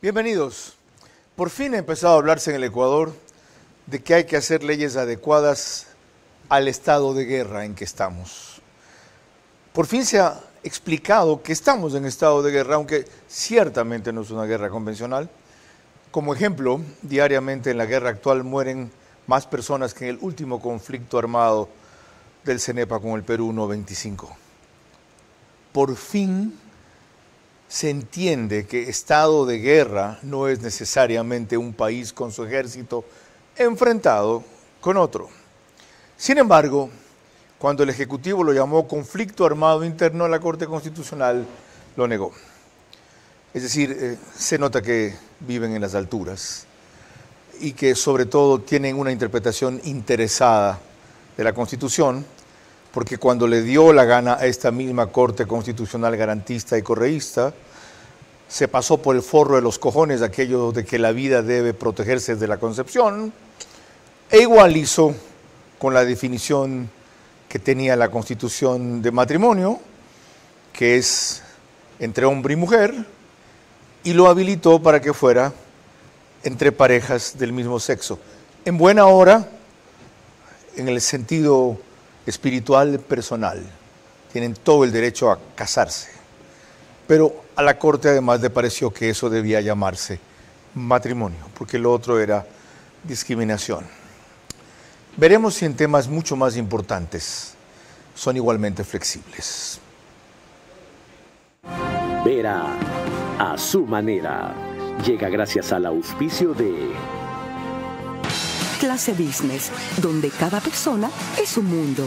Bienvenidos. Por fin ha empezado a hablarse en el Ecuador de que hay que hacer leyes adecuadas al estado de guerra en que estamos. Por fin se ha explicado que estamos en estado de guerra, aunque ciertamente no es una guerra convencional. Como ejemplo, diariamente en la guerra actual mueren más personas que en el último conflicto armado del CENEPA con el Perú 1-25. Por fin se entiende que estado de guerra no es necesariamente un país con su ejército enfrentado con otro. Sin embargo, cuando el Ejecutivo lo llamó conflicto armado interno, la Corte Constitucional lo negó. Es decir, se nota que viven en las alturas y que sobre todo tienen una interpretación interesada de la Constitución, porque cuando le dio la gana a esta misma Corte Constitucional garantista y correísta, se pasó por el forro de los cojones aquello de que la vida debe protegerse desde la concepción, e igual hizo con la definición que tenía la Constitución de matrimonio, que es entre hombre y mujer, y lo habilitó para que fuera entre parejas del mismo sexo. En buena hora, en el sentido espiritual personal, tienen todo el derecho a casarse. Pero a la Corte además le pareció que eso debía llamarse matrimonio, porque lo otro era discriminación. Veremos si en temas mucho más importantes son igualmente flexibles. Vera a su manera. Llega gracias al auspicio de Clase Business, donde cada persona es un mundo.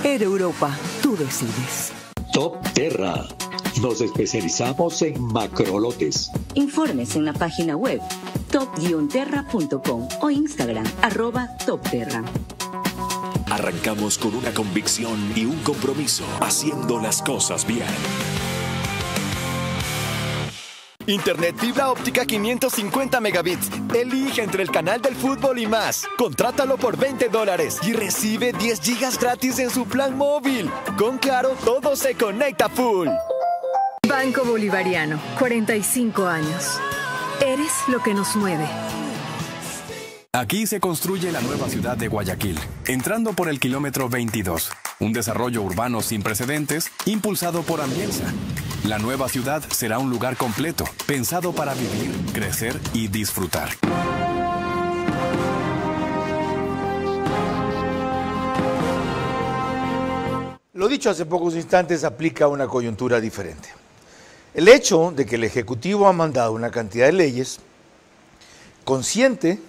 Air Europa, tú decides. Top Terra. Nos especializamos en macrolotes. Informes en la página web top-terra.com o Instagram @topterra. Arrancamos con una convicción y un compromiso, haciendo las cosas bien. Internet fibra óptica 550 megabits. Elige entre el canal del fútbol y más. Contrátalo por $20 y recibe 10 gigas gratis en su plan móvil. Con Claro, todo se conecta full. Banco Bolivariano, 45 años. Eres lo que nos mueve. Aquí se construye la nueva ciudad de Guayaquil, entrando por el kilómetro 22. Un desarrollo urbano sin precedentes, impulsado por Ambienza. La nueva ciudad será un lugar completo, pensado para vivir, crecer y disfrutar. Lo dicho hace pocos instantes aplica a una coyuntura diferente. El hecho de que el Ejecutivo ha mandado una cantidad de leyes, consciente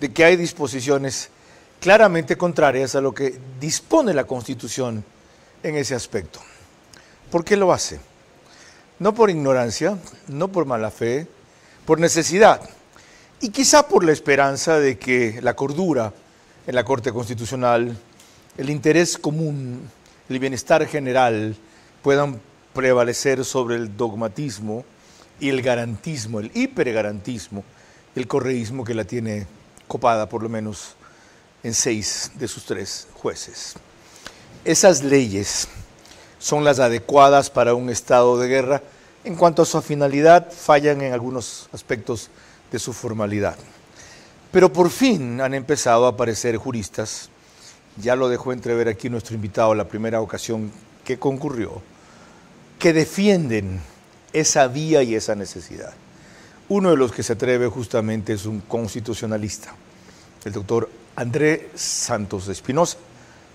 de que hay disposiciones claramente contrarias a lo que dispone la Constitución en ese aspecto. ¿Por qué lo hace? No por ignorancia, no por mala fe, por necesidad y quizá por la esperanza de que la cordura en la Corte Constitucional, el interés común, el bienestar general puedan prevalecer sobre el dogmatismo y el garantismo, el hipergarantismo, el correísmo que la tiene copada por lo menos en 6 de sus 3 jueces. Esas leyes son las adecuadas para un estado de guerra. En cuanto a su finalidad, fallan en algunos aspectos de su formalidad. Pero por fin han empezado a aparecer juristas, ya lo dejó entrever aquí nuestro invitado la primera ocasión que concurrió, que defienden esa vía y esa necesidad. Uno de los que se atreve justamente es un constitucionalista, el doctor André Santos Espinosa,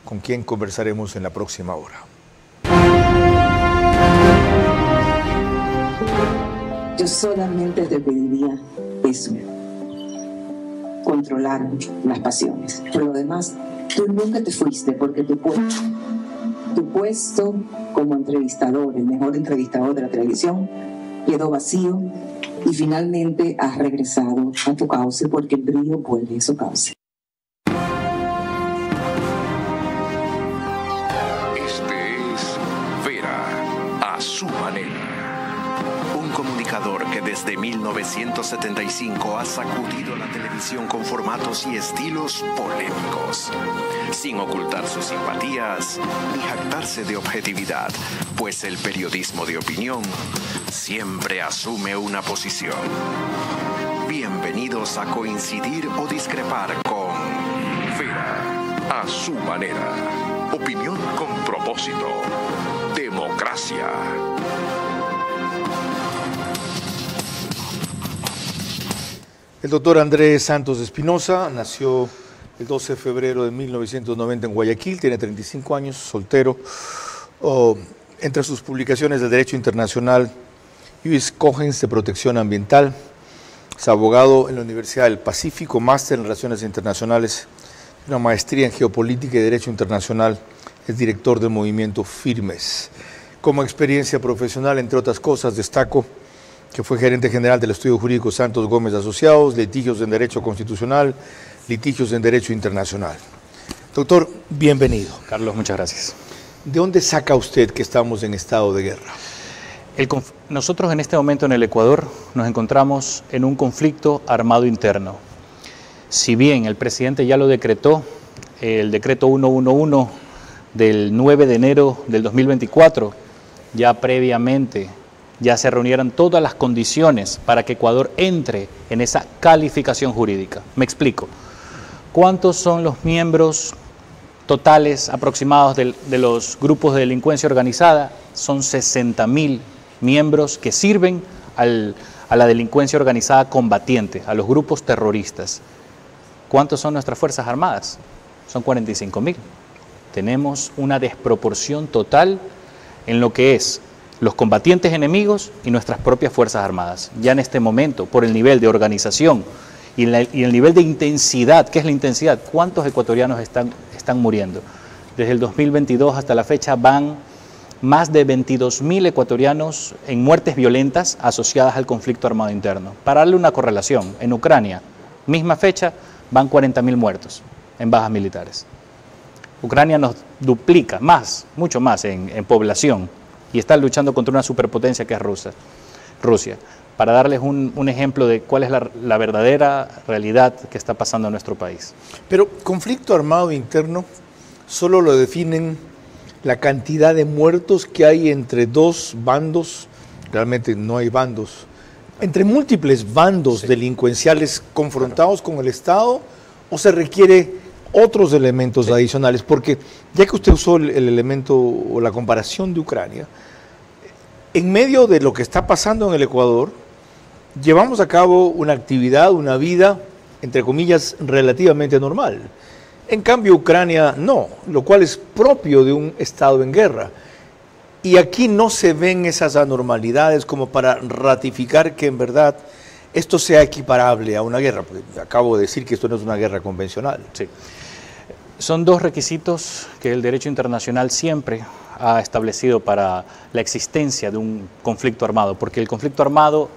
con quien conversaremos en la próxima hora. Yo solamente te pediría eso, controlar las pasiones. Por lo demás, tú nunca te fuiste porque tu puesto como entrevistador, el mejor entrevistador de la televisión, quedó vacío y finalmente has regresado a tu cauce porque el brillo vuelve a su cauce. Este es Vera a su manera. Un comunicado comunicador que desde 1975 ha sacudido la televisión con formatos y estilos polémicos, sin ocultar sus simpatías ni jactarse de objetividad, pues el periodismo de opinión siempre asume una posición. Bienvenidos a coincidir o discrepar con Vera a su manera. Opinión con propósito. Democracia. El doctor Andrés Santos Espinosa nació el 12 de febrero de 1990 en Guayaquil, tiene 35 años, soltero. Entre sus publicaciones de Derecho Internacional, Ius Cogens de Protección Ambiental, es abogado en la Universidad del Pacífico, máster en Relaciones Internacionales, una maestría en Geopolítica y Derecho Internacional, es director del movimiento Firmes. Como experiencia profesional, entre otras cosas, destaco que fue gerente general del Estudio Jurídico Santos Gómez Asociados, litigios en Derecho Constitucional, litigios en Derecho Internacional. Doctor, bienvenido. Carlos, muchas gracias. ¿De dónde saca usted que estamos en estado de guerra? Nosotros en este momento en el Ecuador nos encontramos en un conflicto armado interno. Si bien el presidente ya lo decretó, el decreto 111 del 9 de enero del 2024, ya previamente ya se reunieron todas las condiciones para que Ecuador entre en esa calificación jurídica. Me explico. ¿Cuántos son los miembros totales aproximados de los grupos de delincuencia organizada? Son 60.000 miembros que sirven a la delincuencia organizada combatiente, a los grupos terroristas. ¿Cuántos son nuestras Fuerzas Armadas? Son 45.000. Tenemos una desproporción total en lo que es los combatientes enemigos y nuestras propias Fuerzas Armadas. Ya en este momento, por el nivel de organización y el nivel de intensidad, ¿qué es la intensidad? ¿Cuántos ecuatorianos están muriendo? Desde el 2022 hasta la fecha van más de 22.000 ecuatorianos en muertes violentas asociadas al conflicto armado interno. Para darle una correlación, en Ucrania, misma fecha, van 40.000 muertos en bajas militares. Ucrania nos duplica más, mucho más en población, y está luchando contra una superpotencia que es Rusia. Para darles un ejemplo de cuál es la verdadera realidad que está pasando en nuestro país. Pero conflicto armado interno solo lo definen la cantidad de muertos que hay entre dos bandos, realmente no hay bandos, entre múltiples bandos delincuenciales confrontados con el Estado, o se requiere otros elementos adicionales, porque ya que usted usó el elemento o la comparación de Ucrania, en medio de lo que está pasando en el Ecuador, llevamos a cabo una actividad, una vida, entre comillas, relativamente normal. En cambio, Ucrania no, lo cual es propio de un Estado en guerra. Y aquí no se ven esas anormalidades como para ratificar que en verdad esto sea equiparable a una guerra, porque acabo de decir que esto no es una guerra convencional. Sí. Son dos requisitos que el derecho internacional siempre ha establecido para la existencia de un conflicto armado, porque el conflicto armado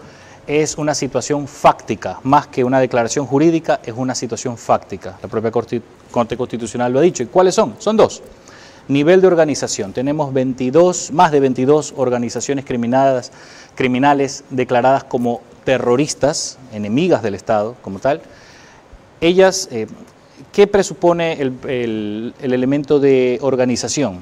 es una situación fáctica, más que una declaración jurídica, es una situación fáctica. La propia Corte Constitucional lo ha dicho. ¿Y cuáles son? Son dos. Nivel de organización. Tenemos más de 22 organizaciones criminales declaradas como terroristas, enemigas del Estado como tal. Ellas, ¿qué presupone el elemento de organización?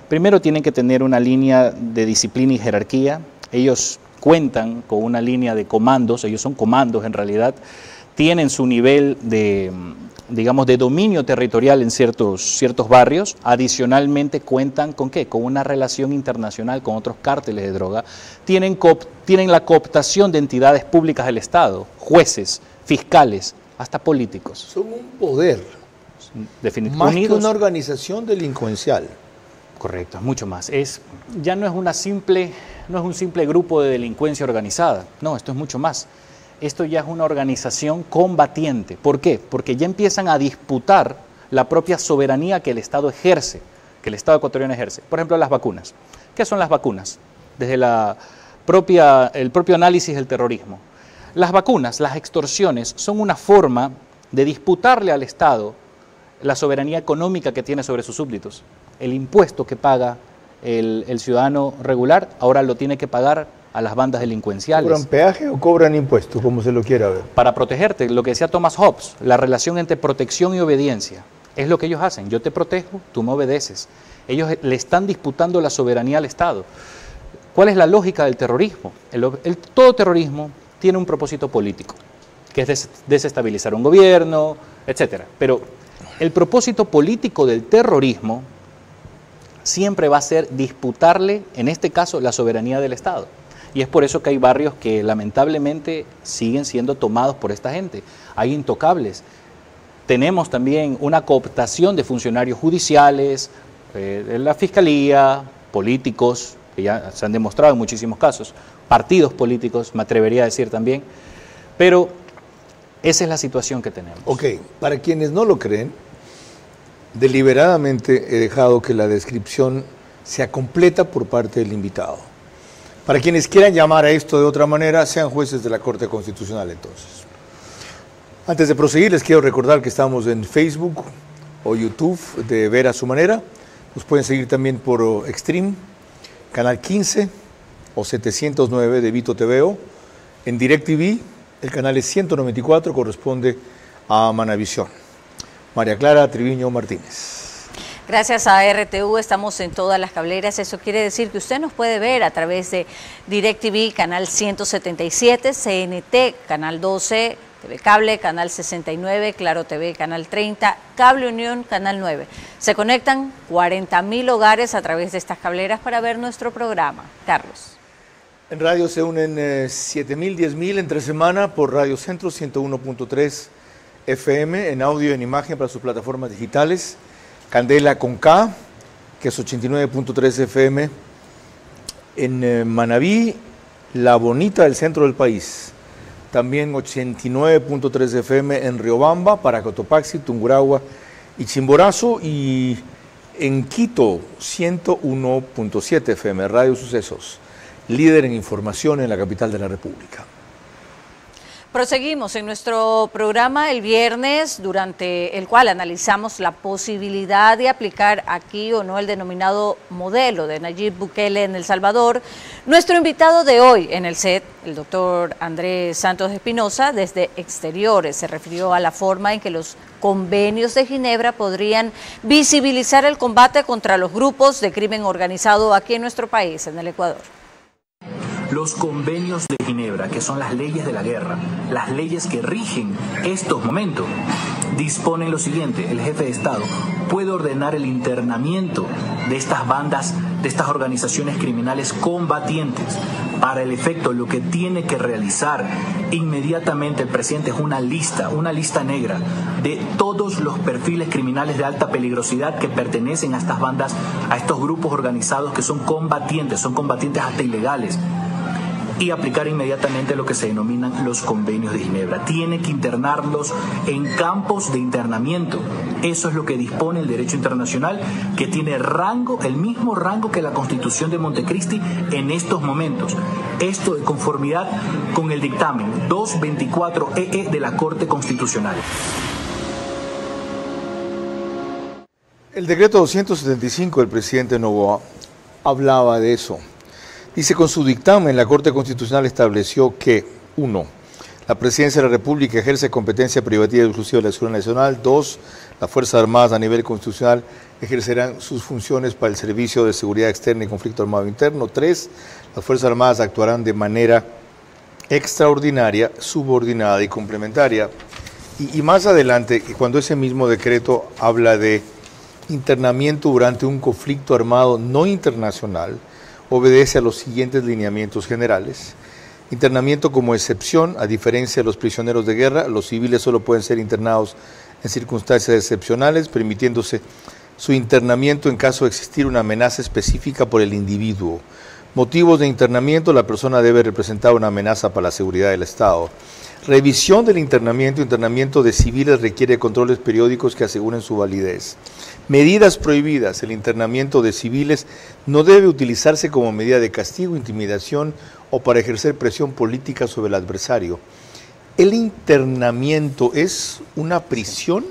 Primero tienen que tener una línea de disciplina y jerarquía. Ellos cuentan con una línea de comandos, ellos son comandos en realidad, tienen su nivel de, digamos, de dominio territorial en ciertos barrios. Adicionalmente cuentan con ¿qué? Con una relación internacional con otros cárteles de droga. Tienen la cooptación de entidades públicas del Estado, jueces, fiscales, hasta políticos. Son un poder, más que una organización delincuencial. Correcto, es mucho más. Ya no es un simple grupo de delincuencia organizada, no, esto es mucho más. Esto ya es una organización combatiente. ¿Por qué? Porque ya empiezan a disputar la propia soberanía que el Estado ejerce, que el Estado ecuatoriano ejerce. Por ejemplo, las vacunas. ¿Qué son las vacunas? Desde el propio análisis del terrorismo. Las vacunas, las extorsiones, son una forma de disputarle al Estado la soberanía económica que tiene sobre sus súbditos, el impuesto que paga el ciudadano regular, ahora lo tiene que pagar a las bandas delincuenciales. ¿Cobran peaje o cobran impuestos, como se lo quiera ver? Para protegerte, lo que decía Thomas Hobbes, la relación entre protección y obediencia. Es lo que ellos hacen, yo te protejo, tú me obedeces. Ellos le están disputando la soberanía al Estado. ¿Cuál es la lógica del terrorismo? Todo terrorismo tiene un propósito político, que es desestabilizar un gobierno, etc. Pero el propósito político del terrorismo siempre va a ser disputarle, en este caso, la soberanía del Estado. Y es por eso que hay barrios que lamentablemente siguen siendo tomados por esta gente. Hay intocables. Tenemos también una cooptación de funcionarios judiciales, de la fiscalía, políticos, que ya se han demostrado en muchísimos casos, partidos políticos, me atrevería a decir también, pero esa es la situación que tenemos. Ok, para quienes no lo creen, deliberadamente he dejado que la descripción sea completa por parte del invitado. Para quienes quieran llamar a esto de otra manera, sean jueces de la Corte Constitucional entonces. Antes de proseguir, les quiero recordar que estamos en Facebook o YouTube de Ver a su Manera. Nos pueden seguir también por Extreme, Canal 15 o 709 de Vito TVO. En DirecTV, el canal es 194, corresponde a Manavisión. María Clara Triviño Martínez. Gracias a RTU estamos en todas las cableras. Eso quiere decir que usted nos puede ver a través de DirecTV, canal 177, CNT, canal 12, TV Cable, canal 69, Claro TV, canal 30, Cable Unión, canal 9. Se conectan 40.000 hogares a través de estas cableras para ver nuestro programa. Carlos. En radio se unen 7.000, 10.000 entre semana por Radio Centro 101.3 FM, en audio y en imagen para sus plataformas digitales. Candela con K, que es 89.3 FM. En Manabí, La Bonita del centro del país. También 89.3 FM en Riobamba, para Cotopaxi, Tungurahua y Chimborazo. Y en Quito, 101.7 FM, Radio Sucesos, líder en información en la capital de la República. Proseguimos en nuestro programa el viernes, durante el cual analizamos la posibilidad de aplicar aquí o no el denominado modelo de Nayib Bukele en El Salvador. Nuestro invitado de hoy en el set, el doctor Andrés Santos Espinosa, desde Exteriores, se refirió a la forma en que los convenios de Ginebra podrían visibilizar el combate contra los grupos de crimen organizado aquí en nuestro país, en el Ecuador. Los convenios de Ginebra, que son las leyes de la guerra, las leyes que rigen estos momentos, disponen lo siguiente: el jefe de Estado puede ordenar el internamiento de estas bandas, de estas organizaciones criminales combatientes. Para el efecto, lo que tiene que realizar inmediatamente el presidente es una lista negra de todos los perfiles criminales de alta peligrosidad que pertenecen a estas bandas, a estos grupos organizados que son combatientes hasta ilegales, y aplicar inmediatamente lo que se denominan los convenios de Ginebra. Tiene que internarlos en campos de internamiento. Eso es lo que dispone el derecho internacional, que tiene rango, el mismo rango que la Constitución de Montecristi en estos momentos. Esto de conformidad con el dictamen 224-EE de la Corte Constitucional. El decreto 275 del presidente Noboa hablaba de eso. Dice: con su dictamen, la Corte Constitucional estableció que 1. La Presidencia de la República ejerce competencia privativa y exclusiva de la seguridad nacional. 2. Las Fuerzas Armadas a nivel constitucional ejercerán sus funciones para el servicio de seguridad externa y conflicto armado interno. 3. Las Fuerzas Armadas actuarán de manera extraordinaria, subordinada y complementaria. Y más adelante, cuando ese mismo decreto habla de internamiento durante un conflicto armado no internacional, obedece a los siguientes lineamientos generales. Internamiento como excepción: a diferencia de los prisioneros de guerra, los civiles solo pueden ser internados en circunstancias excepcionales, permitiéndose su internamiento en caso de existir una amenaza específica por el individuo. Motivos de internamiento: la persona debe representar una amenaza para la seguridad del Estado. Revisión del internamiento de civiles requiere controles periódicos que aseguren su validez. Medidas prohibidas: el internamiento de civiles no debe utilizarse como medida de castigo, intimidación o para ejercer presión política sobre el adversario. ¿El internamiento es una prisión?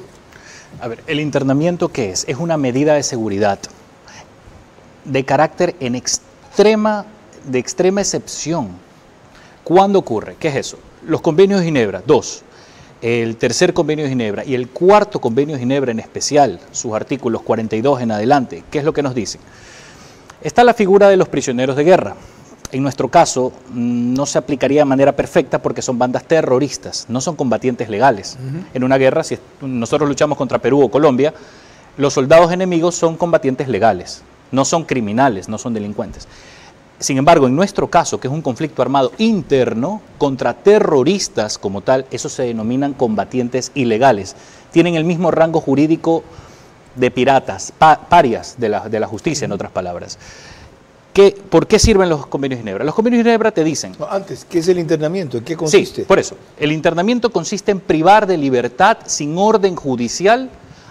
A ver, ¿el internamiento qué es? Es una medida de seguridad. de carácter de extrema excepción. ¿Cuándo ocurre? ¿Qué es eso? Los convenios de Ginebra, 2. El tercer convenio de Ginebra y el cuarto convenio de Ginebra en especial, sus artículos 42 en adelante, ¿qué es lo que nos dicen? Está la figura de los prisioneros de guerra. En nuestro caso no se aplicaría de manera perfecta porque son bandas terroristas, no son combatientes legales. En una guerra, si nosotros luchamos contra Perú o Colombia, los soldados enemigos son combatientes legales, no son criminales, no son delincuentes. Sin embargo, en nuestro caso, que es un conflicto armado interno contra terroristas como tal, esos se denominan combatientes ilegales. Tienen el mismo rango jurídico de piratas, parias de la justicia, en otras palabras. ¿Por qué sirven los convenios de Ginebra? Los convenios de Ginebra te dicen... No, antes, ¿qué es el internamiento? ¿En qué consiste? Sí, por eso. El internamiento consiste en privar de libertad sin orden judicial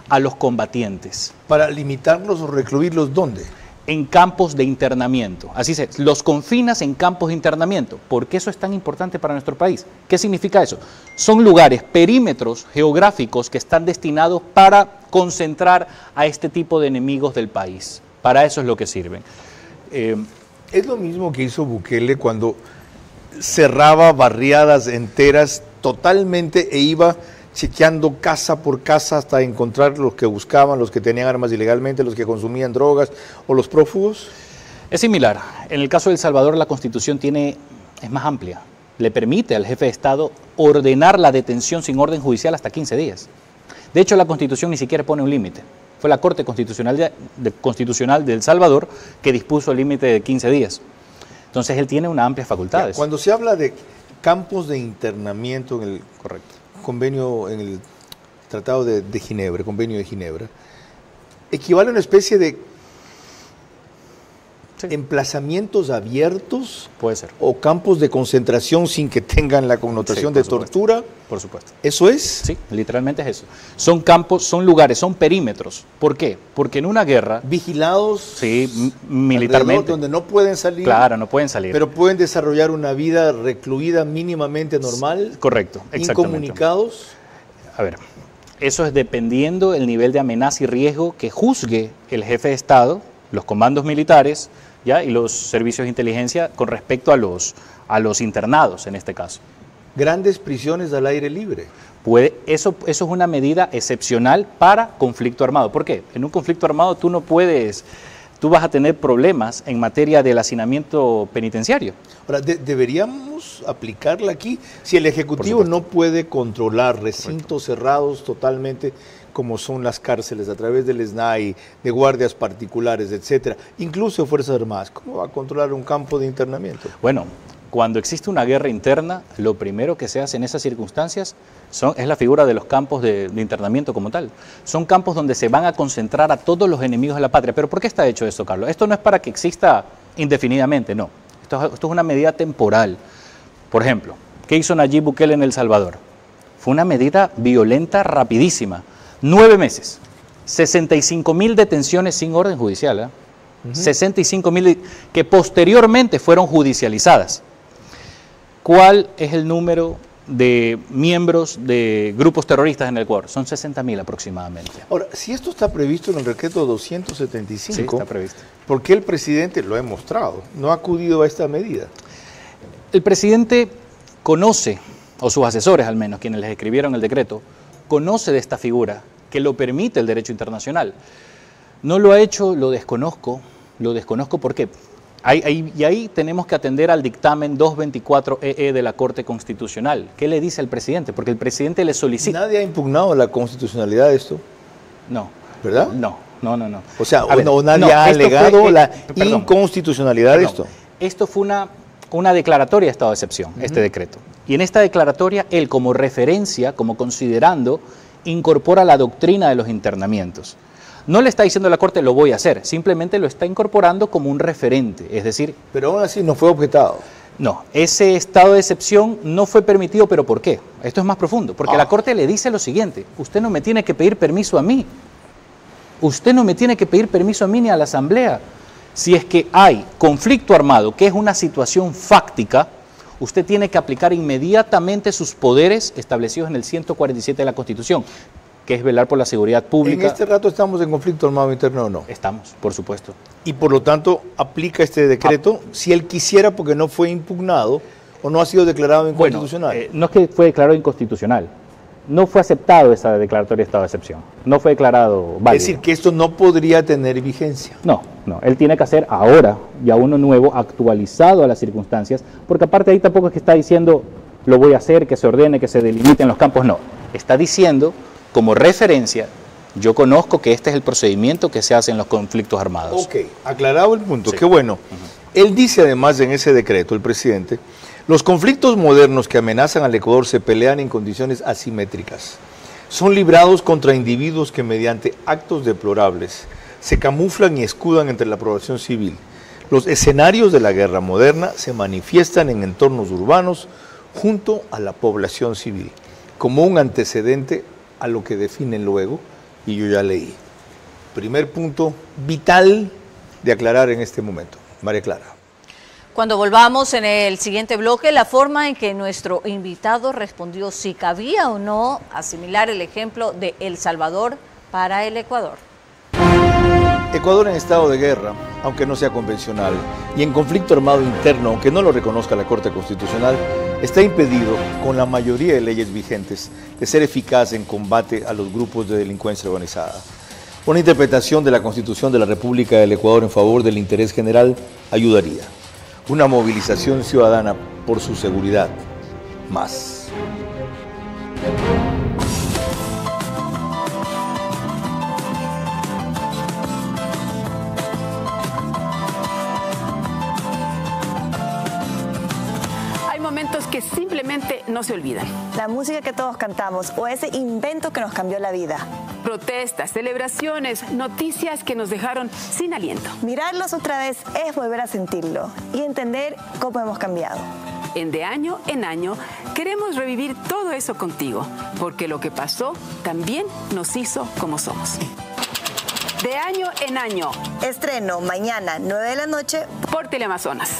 a los combatientes. ¿Para limitarlos o recluirlos dónde? En campos de internamiento. Así se los confinas en campos de internamiento. ¿Por qué eso es tan importante para nuestro país? ¿Qué significa eso? Son lugares, perímetros geográficos que están destinados para concentrar a este tipo de enemigos del país. Para eso es lo que sirven. Es lo mismo que hizo Bukele cuando cerraba barriadas enteras totalmente e iba chequeando casa por casa hasta encontrar los que buscaban, los que tenían armas ilegalmente, los que consumían drogas o los prófugos. Es similar. En el caso de El Salvador la Constitución es más amplia. Le permite al jefe de Estado ordenar la detención sin orden judicial hasta 15 días. De hecho, la Constitución ni siquiera pone un límite. Fue la Corte Constitucional de El Salvador que dispuso el límite de 15 días. Entonces, él tiene una amplia facultades. Cuando se habla de campos de internamiento en el convenio, en el Tratado de Ginebra, Convenio de Ginebra, equivale a una especie de emplazamientos abiertos. Puede ser. O campos de concentración sin que tengan la connotación de tortura. Por supuesto. ¿Eso es? Sí, literalmente es eso. Son campos, son lugares, son perímetros. ¿Por qué? Porque en una guerra... Vigilados. Sí, militarmente. Donde no pueden salir. Claro, no pueden salir. Pero pueden desarrollar una vida recluida mínimamente normal. Correcto, exactamente. Incomunicados. A ver, eso es dependiendo del nivel de amenaza y riesgo que juzgue el jefe de Estado, los comandos militares, ¿ya? Y los servicios de inteligencia con respecto a los internados en este caso. Grandes prisiones al aire libre. Eso es una medida excepcional para conflicto armado. ¿Por qué? En un conflicto armado tú vas a tener problemas en materia del hacinamiento penitenciario. Ahora, deberíamos aplicarla aquí. Si el Ejecutivo no puede controlar recintos cerrados totalmente, como son las cárceles, a través del SNAI, de guardias particulares, etcétera, incluso Fuerzas Armadas, ¿cómo va a controlar un campo de internamiento? Bueno, cuando existe una guerra interna, lo primero que se hace en esas circunstancias es la figura de los campos de internamiento como tal. Son campos donde se van a concentrar a todos los enemigos de la patria. ¿Pero por qué está hecho esto, Carlos? Esto no es para que exista indefinidamente, no. Esto es una medida temporal. Por ejemplo, ¿qué hizo Nayib Bukele en El Salvador? Fue una medida violenta, rapidísima. 9 meses, 65.000 detenciones sin orden judicial, 65.000 que posteriormente fueron judicializadas. ¿Cuál es el número de miembros de grupos terroristas en el Ecuador? Son 60.000 aproximadamente. Ahora, si esto está previsto en el decreto 275, sí, está previsto. ¿Por qué el presidente, lo ha mostrado, no ha acudido a esta medida? El presidente conoce, o sus asesores al menos, quienes les escribieron el decreto, conoce de esta figura que lo permite el derecho internacional. No lo ha hecho, lo desconozco ¿por qué? Ahí tenemos que atender al dictamen 224-EE de la Corte Constitucional. ¿Qué le dice al presidente? Porque el presidente le solicita... ¿Nadie ha impugnado la constitucionalidad de esto? No. ¿Verdad? No. O sea, nadie ha alegado la inconstitucionalidad de esto. Esto fue una declaratoria de estado de excepción, este decreto. Y en esta declaratoria, él como referencia, como considerando, incorpora la doctrina de los internamientos. No le está diciendo a la Corte lo voy a hacer, simplemente lo está incorporando como un referente, es decir... Pero aún así no fue objetado. No, ese estado de excepción no fue permitido, ¿pero por qué? Esto es más profundo, porque la Corte le dice lo siguiente: usted no me tiene que pedir permiso a mí, usted no me tiene que pedir permiso a mí ni a la Asamblea. Si es que hay conflicto armado, que es una situación fáctica, usted tiene que aplicar inmediatamente sus poderes establecidos en el 147 de la Constitución, que es velar por la seguridad pública. ¿En este rato estamos en conflicto armado interno o no? Estamos, por supuesto. Y por lo tanto, aplica este decreto si él quisiera, porque no fue impugnado o no ha sido declarado inconstitucional. No es que fue declarado inconstitucional. No fue aceptado esa declaratoria de estado de excepción. No fue declarado válido. Es decir, que esto no podría tener vigencia. No. Él tiene que hacer ahora ya uno nuevo, actualizado a las circunstancias, porque aparte ahí tampoco es que está diciendo lo voy a hacer, que se ordene, que se delimiten los campos. No. Está diciendo, como referencia, yo conozco que este es el procedimiento que se hace en los conflictos armados. Ok, aclarado el punto. Sí. Qué bueno. Él dice además en ese decreto, el presidente, los conflictos modernos que amenazan al Ecuador se pelean en condiciones asimétricas. Son librados contra individuos que mediante actos deplorables se camuflan y escudan entre la población civil. Los escenarios de la guerra moderna se manifiestan en entornos urbanos junto a la población civil, como un antecedente a lo que definen luego, y yo ya leí. Primer punto vital de aclarar en este momento. María Clara. Cuando volvamos en el siguiente bloque, la forma en que nuestro invitado respondió si cabía o no asimilar el ejemplo de El Salvador para el Ecuador. Ecuador en estado de guerra, aunque no sea convencional, y en conflicto armado interno, aunque no lo reconozca la Corte Constitucional, está impedido, con la mayoría de leyes vigentes, de ser eficaz en combate a los grupos de delincuencia organizada. Una interpretación de la Constitución de la República del Ecuador en favor del interés general ayudaría. Una movilización ciudadana por su seguridad, más. Hay momentos que simplemente no se olvidan. La música que todos cantamos o ese invento que nos cambió la vida. Protestas, celebraciones, noticias que nos dejaron sin aliento. Mirarlos otra vez es volver a sentirlo y entender cómo hemos cambiado. De año en año queremos revivir todo eso contigo, porque lo que pasó también nos hizo como somos. De año en año. Estreno mañana 9 de la noche por Teleamazonas.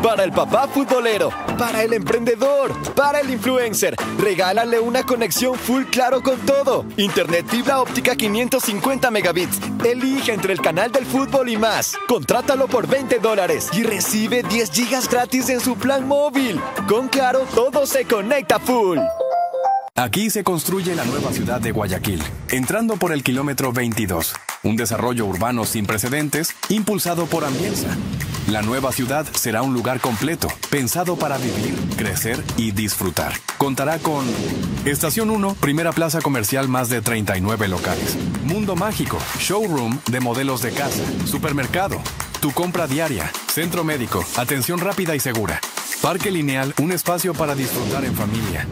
Para el papá futbolero, para el emprendedor, para el influencer, regálale una conexión full claro con todo. Internet fibra óptica 550 megabits. Elige entre el canal del fútbol y más. Contrátalo por $20 y recibe 10 gigas gratis en su plan móvil. Con Claro, todo se conecta full. Aquí se construye la nueva ciudad de Guayaquil, entrando por el kilómetro 22. Un desarrollo urbano sin precedentes, impulsado por Ambienza. La nueva ciudad será un lugar completo, pensado para vivir, crecer y disfrutar. Contará con Estación 1, primera plaza comercial, más de 39 locales. Mundo mágico, showroom de modelos de casa, supermercado, tu compra diaria, centro médico, atención rápida y segura. Parque lineal, un espacio para disfrutar en familia.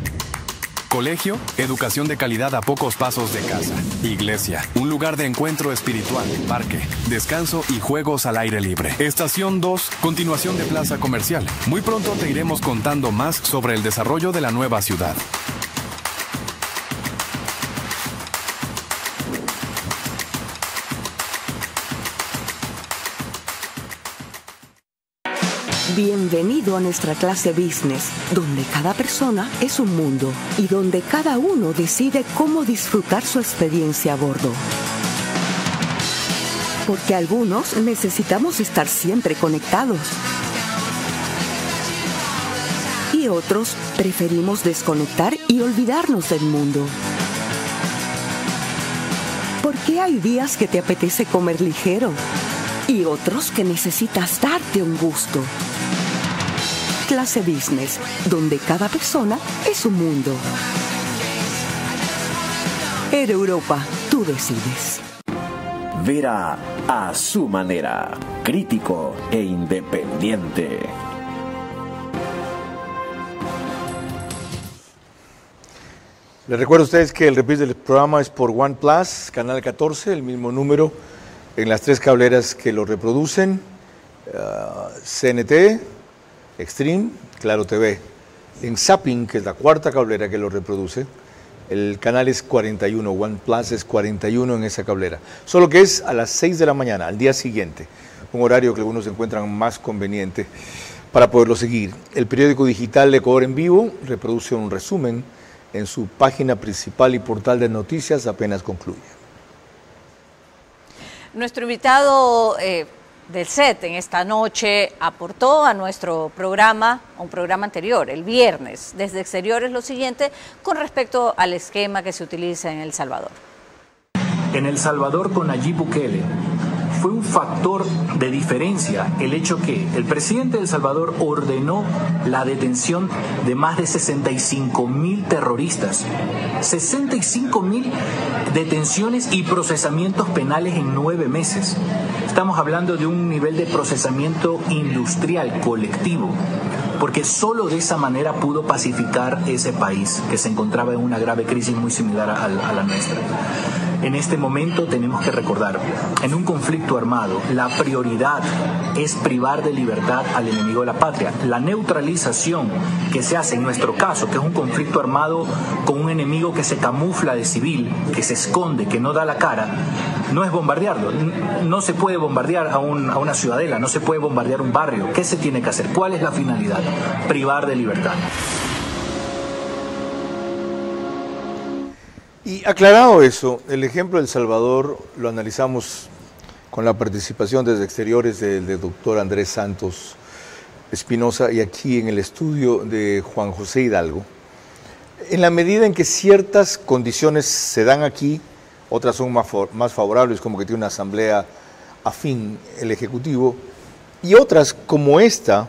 Colegio, educación de calidad a pocos pasos de casa. Iglesia, un lugar de encuentro espiritual, parque, descanso y juegos al aire libre. Estación 2, continuación de plaza comercial. Muy pronto te iremos contando más sobre el desarrollo de la nueva ciudad. Bienvenido a nuestra clase Business, donde cada persona es un mundo y donde cada uno decide cómo disfrutar su experiencia a bordo. Porque algunos necesitamos estar siempre conectados y otros preferimos desconectar y olvidarnos del mundo. Porque hay días que te apetece comer ligero y otros que necesitas darte un gusto. Clase Business, donde cada persona es un mundo. Air Europa, tú decides. Vera a su manera, crítico e independiente. Les recuerdo a ustedes que el reprise del programa es por OnePlus, canal 14, el mismo número en las 3 cableras que lo reproducen, CNT, Extreme, Claro TV. En Zapping, que es la 4ª cablera que lo reproduce, el canal es 41, OnePlus es 41 en esa cablera. Solo que es a las 6 de la mañana, al día siguiente, un horario que algunos encuentran más conveniente para poderlo seguir. El periódico digital Ecuador en Vivo reproduce un resumen en su página principal y portal de noticias apenas concluye. Nuestro invitado del set en esta noche aportó a nuestro programa, a un programa anterior, el viernes, desde Exteriores, lo siguiente con respecto al esquema que se utiliza en El Salvador. En El Salvador con Nayib Bukele fue un factor de diferencia el hecho que el presidente de El Salvador ordenó la detención de más de 65.000 terroristas. 65.000 detenciones y procesamientos penales en 9 meses. Estamos hablando de un nivel de procesamiento industrial, colectivo, porque solo de esa manera pudo pacificar ese país que se encontraba en una grave crisis muy similar a la nuestra. En este momento tenemos que recordar, en un conflicto armado, la prioridad es privar de libertad al enemigo de la patria. La neutralización que se hace en nuestro caso, que es un conflicto armado con un enemigo que se camufla de civil, que se esconde, que no da la cara, no es bombardearlo. No se puede bombardear a una ciudadela, no se puede bombardear un barrio. ¿Qué se tiene que hacer? ¿Cuál es la finalidad? Privar de libertad. Y aclarado eso, el ejemplo de El Salvador lo analizamos con la participación desde Exteriores del doctor Andrés Santos Espinosa y aquí en el estudio de Juan José Hidalgo. En la medida en que ciertas condiciones se dan aquí, otras son más favorables, como que tiene una asamblea afín el Ejecutivo, y otras como esta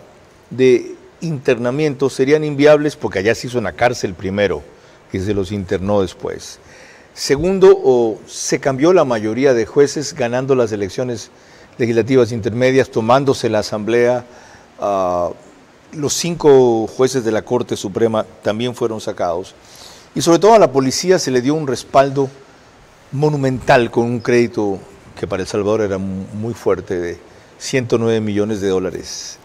de internamiento serían inviables porque allá se hizo en la cárcel primero y se los internó después. Segundo, se cambió la mayoría de jueces ganando las elecciones legislativas intermedias, tomándose la asamblea. Los 5 jueces de la Corte Suprema también fueron sacados. Y sobre todo a la policía se le dio un respaldo monumental con un crédito que para El Salvador era muy fuerte, de 109 millones de dólares.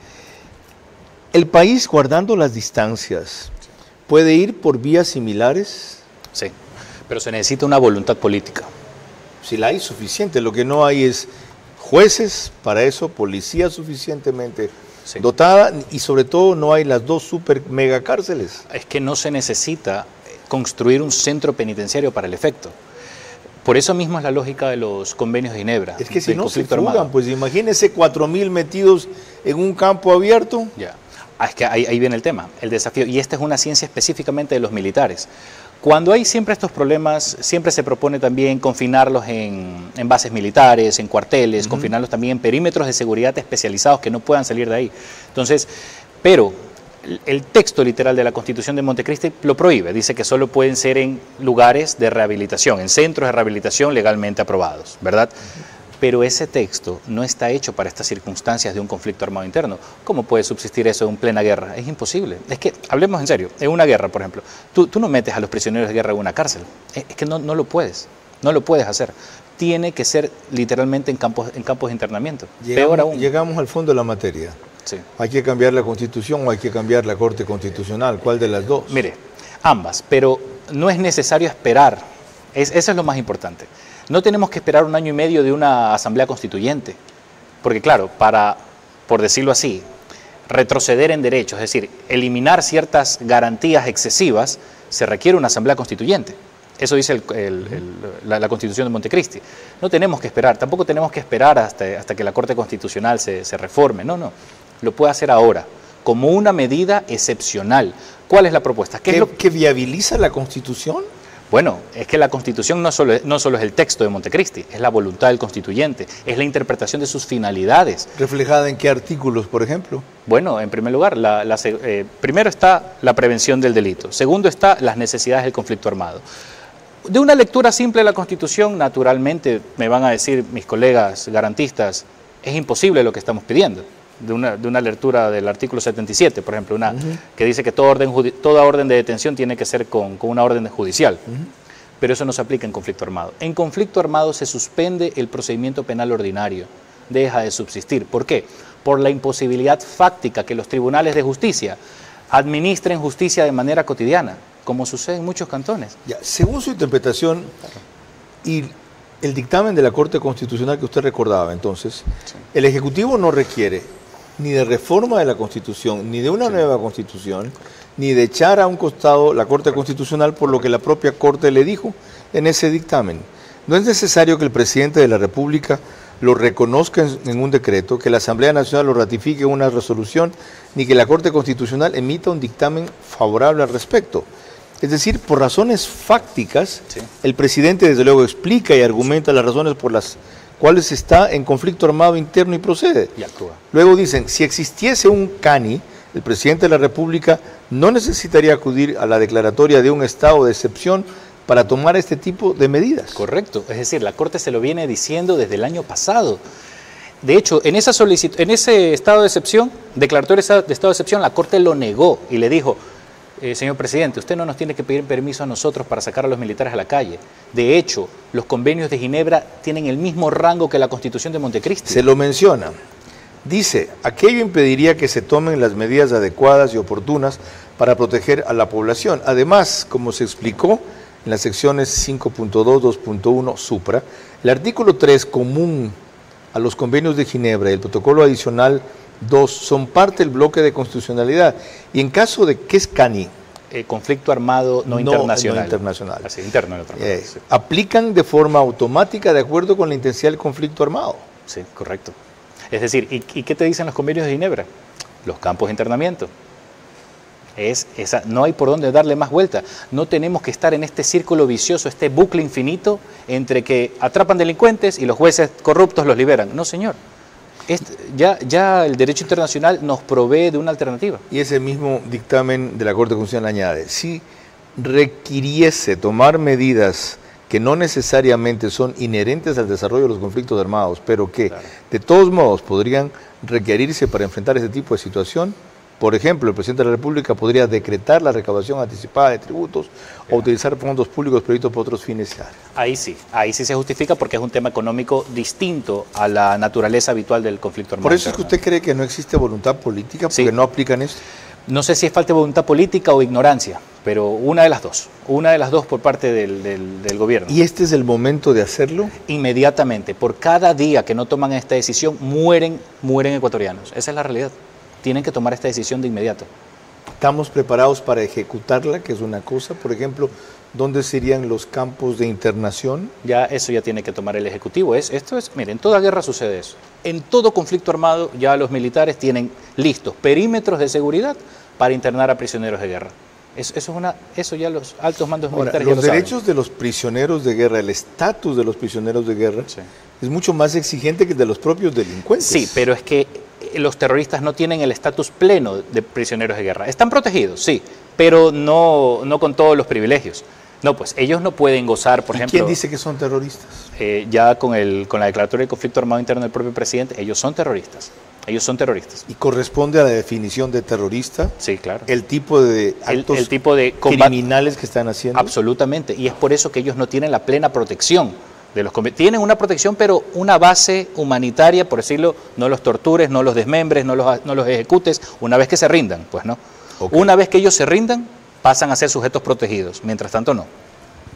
El país, guardando las distancias, ¿puede ir por vías similares? Sí, pero se necesita una voluntad política. Si la hay suficiente, lo que no hay es jueces para eso, policía suficientemente dotada y sobre todo no hay las 2 super mega cárceles. Es que no se necesita construir un centro penitenciario para el efecto. Por eso mismo es la lógica de los convenios de Ginebra. Es que si no se fugan, pues imagínense 4.000 metidos en un campo abierto. Ya. Es que ahí viene el tema, el desafío, y esta es una ciencia específicamente de los militares. Cuando hay siempre estos problemas, siempre se propone también confinarlos en bases militares, en cuarteles, confinarlos también en perímetros de seguridad especializados que no puedan salir de ahí. Entonces, pero el texto literal de la Constitución de Montecristi lo prohíbe, dice que solo pueden ser en lugares de rehabilitación, en centros de rehabilitación legalmente aprobados, ¿verdad? Pero ese texto no está hecho para estas circunstancias de un conflicto armado interno. ¿Cómo puede subsistir eso en plena guerra? Es imposible. Es que, hablemos en serio, en una guerra, por ejemplo, tú no metes a los prisioneros de guerra en una cárcel. Es que no lo puedes, no lo puedes hacer. Tiene que ser literalmente en campos de internamiento. Peor aún. Llegamos al fondo de la materia. Sí. ¿Hay que cambiar la Constitución o hay que cambiar la Corte Constitucional? ¿Cuál de las dos? Mire, ambas, pero no es necesario esperar. Eso es lo más importante. No tenemos que esperar 1 año y medio de una asamblea constituyente, porque claro, por decirlo así, retroceder en derechos, es decir, eliminar ciertas garantías excesivas, se requiere una asamblea constituyente. Eso dice la Constitución de Montecristi. No tenemos que esperar, tampoco tenemos que esperar hasta que la Corte Constitucional se reforme, no, lo puede hacer ahora, como una medida excepcional. ¿Cuál es la propuesta? ¿Que viabiliza la Constitución? Bueno, es que la Constitución no solo es el texto de Montecristi, es la voluntad del constituyente, es la interpretación de sus finalidades. ¿Reflejada en qué artículos, por ejemplo? Bueno, en primer lugar, primero está la prevención del delito, segundo está las necesidades del conflicto armado. De una lectura simple de la Constitución, naturalmente, me van a decir mis colegas garantistas, es imposible lo que estamos pidiendo. De una lectura del artículo 77, por ejemplo, que dice que toda orden de detención tiene que ser con una orden judicial. Pero eso no se aplica en conflicto armado. En conflicto armado se suspende el procedimiento penal ordinario, deja de subsistir. ¿Por qué? Por la imposibilidad fáctica que los tribunales de justicia administren justicia de manera cotidiana, como sucede en muchos cantones. Ya, según su interpretación y el dictamen de la Corte Constitucional que usted recordaba entonces, el Ejecutivo no requiere ni de reforma de la Constitución, ni de una nueva Constitución, ni de echar a un costado la Corte Constitucional por lo que la propia Corte le dijo en ese dictamen. No es necesario que el presidente de la República lo reconozca en un decreto, que la Asamblea Nacional lo ratifique en una resolución, ni que la Corte Constitucional emita un dictamen favorable al respecto. Es decir, por razones fácticas, el presidente desde luego explica y argumenta las razones por las cuales está en conflicto armado interno y procede. Y actúa. Luego dicen, si existiese un CANI, el presidente de la República no necesitaría acudir a la declaratoria de un estado de excepción para tomar este tipo de medidas. Correcto, es decir, la Corte se lo viene diciendo desde el año pasado. De hecho, en esa en ese estado de excepción, declaratoria de estado de excepción, la Corte lo negó y le dijo, señor presidente, usted no nos tiene que pedir permiso a nosotros para sacar a los militares a la calle. De hecho, los convenios de Ginebra tienen el mismo rango que la Constitución de Montecristi. Se lo menciona. Dice, aquello impediría que se tomen las medidas adecuadas y oportunas para proteger a la población. Además, como se explicó en las secciones 5.2, 2.1, supra, el artículo 3 común a los convenios de Ginebra y el protocolo adicional 2 son parte del bloque de constitucionalidad. Y en caso de que es CANI, conflicto armado no internacional. No internacional. Así, interno. Sí. Aplican de forma automática de acuerdo con la intensidad del conflicto armado. Sí, correcto. Es decir, ¿y qué te dicen los convenios de Ginebra? Los campos de internamiento. No hay por dónde darle más vuelta. No tenemos que estar en este círculo vicioso, este bucle infinito entre que atrapan delincuentes y los jueces corruptos los liberan. No, señor. Ya el derecho internacional nos provee de una alternativa. Y ese mismo dictamen de la Corte Constitucional añade, si requiriese tomar medidas que no necesariamente son inherentes al desarrollo de los conflictos armados, pero que de todos modos podrían requerirse para enfrentar ese tipo de situación. Por ejemplo, el presidente de la República podría decretar la recaudación anticipada de tributos o utilizar fondos públicos previstos por otros fines. Ahí sí se justifica porque es un tema económico distinto a la naturaleza habitual del conflicto armado. ¿Por eso es que usted cree que no existe voluntad política? ¿Porque no aplican esto? No sé si es falta de voluntad política o ignorancia, pero una de las dos por parte del gobierno. ¿Y este es el momento de hacerlo? Inmediatamente. Por cada día que no toman esta decisión, mueren ecuatorianos. Esa es la realidad. Tienen que tomar esta decisión de inmediato. ¿Estamos preparados para ejecutarla, que es una cosa? Por ejemplo, ¿dónde serían los campos de internación? Eso ya tiene que tomar el Ejecutivo. Miren, en toda guerra sucede eso. En todo conflicto armado ya los militares tienen listos perímetros de seguridad para internar a prisioneros de guerra. Eso ya los altos mandos militares ya lo saben. Los derechos de los prisioneros de guerra, el estatus de los prisioneros de guerra, es mucho más exigente que el de los propios delincuentes. Sí, pero es que los terroristas no tienen el estatus pleno de prisioneros de guerra. Están protegidos, sí, pero no con todos los privilegios. No, pues ellos no pueden gozar, por ejemplo... ¿Quién dice que son terroristas? Ya con la declaratoria de conflicto armado interno del propio presidente, ellos son terroristas. Ellos son terroristas. ¿Y corresponde a la definición de terrorista? Sí, claro. ¿El tipo de actos el tipo de criminales que están haciendo? Absolutamente, y es por eso que ellos no tienen la plena protección. Tienen una protección, pero una base humanitaria, por decirlo, no los tortures, no los desmembres, no los ejecutes, una vez que se rindan, pues no. Okay. Una vez que ellos se rindan, pasan a ser sujetos protegidos, mientras tanto no.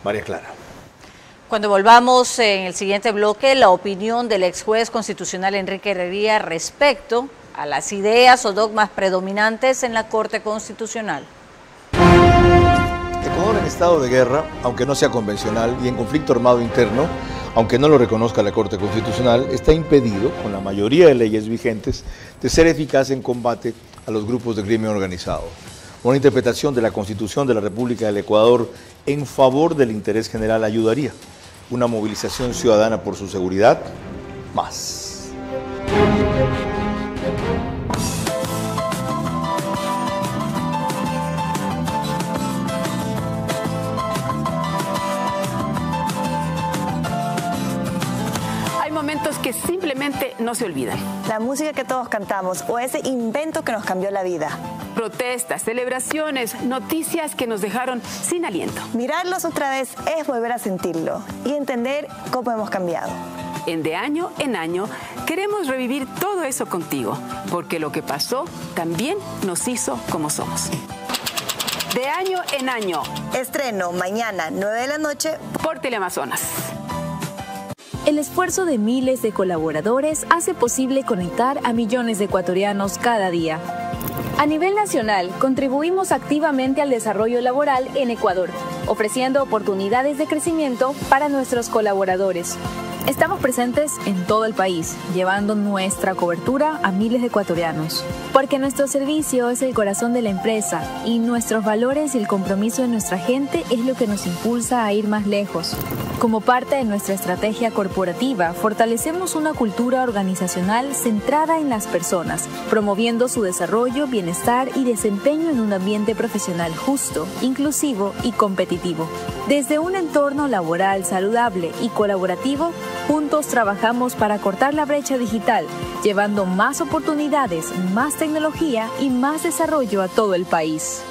María Clara. Cuando volvamos en el siguiente bloque, la opinión del ex juez constitucional Enrique Herrería respecto a las ideas o dogmas predominantes en la Corte Constitucional. Ecuador en estado de guerra, aunque no sea convencional, y en conflicto armado interno, aunque no lo reconozca la Corte Constitucional, está impedido, con la mayoría de leyes vigentes, de ser eficaz en combate a los grupos de crimen organizado. Una interpretación de la Constitución de la República del Ecuador en favor del interés general ayudaría. Una movilización ciudadana por su seguridad, más. Momentos que simplemente no se olvidan. La música que todos cantamos o ese invento que nos cambió la vida. Protestas, celebraciones, noticias que nos dejaron sin aliento. Mirarlos otra vez es volver a sentirlo y entender cómo hemos cambiado. De año en año queremos revivir todo eso contigo, porque lo que pasó también nos hizo como somos. De año en año. Estreno mañana 9 de la noche por Teleamazonas. El El esfuerzo de miles de colaboradores hace posible conectar a millones de ecuatorianos cada día. A nivel nacional, contribuimos activamente al desarrollo laboral en Ecuador, ofreciendo oportunidades de crecimiento para nuestros colaboradores. Estamos presentes en todo el país, llevando nuestra cobertura a miles de ecuatorianos. Porque nuestro servicio es el corazón de la empresa y nuestros valores y el compromiso de nuestra gente es lo que nos impulsa a ir más lejos. Como parte de nuestra estrategia corporativa, fortalecemos una cultura organizacional centrada en las personas, promoviendo su desarrollo, bienestar y desempeño en un ambiente profesional justo, inclusivo y competitivo. Desde un entorno laboral saludable y colaborativo, juntos trabajamos para cortar la brecha digital, llevando más oportunidades, más tecnología y más desarrollo a todo el país.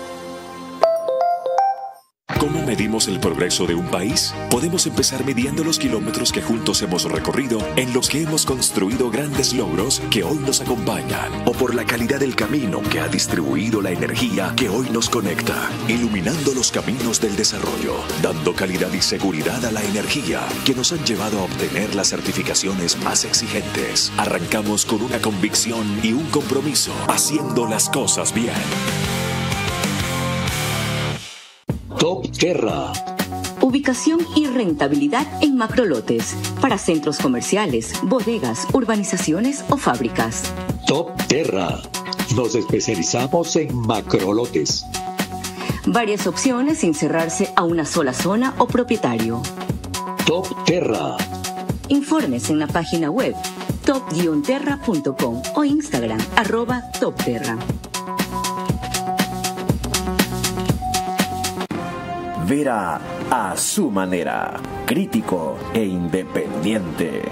¿Cómo medimos el progreso de un país? Podemos empezar midiendo los kilómetros que juntos hemos recorrido, en los que hemos construido grandes logros que hoy nos acompañan, o por la calidad del camino que ha distribuido la energía que hoy nos conecta, iluminando los caminos del desarrollo, dando calidad y seguridad a la energía que nos han llevado a obtener las certificaciones más exigentes. Arrancamos con una convicción y un compromiso, haciendo las cosas bien. Top Terra. Ubicación y rentabilidad en macrolotes para centros comerciales, bodegas, urbanizaciones o fábricas. Top Terra. Nos especializamos en macrolotes. Varias opciones sin cerrarse a una sola zona o propietario. Top Terra. Informes en la página web top-terra.com o Instagram @topterra. Vera a su manera, crítico e independiente.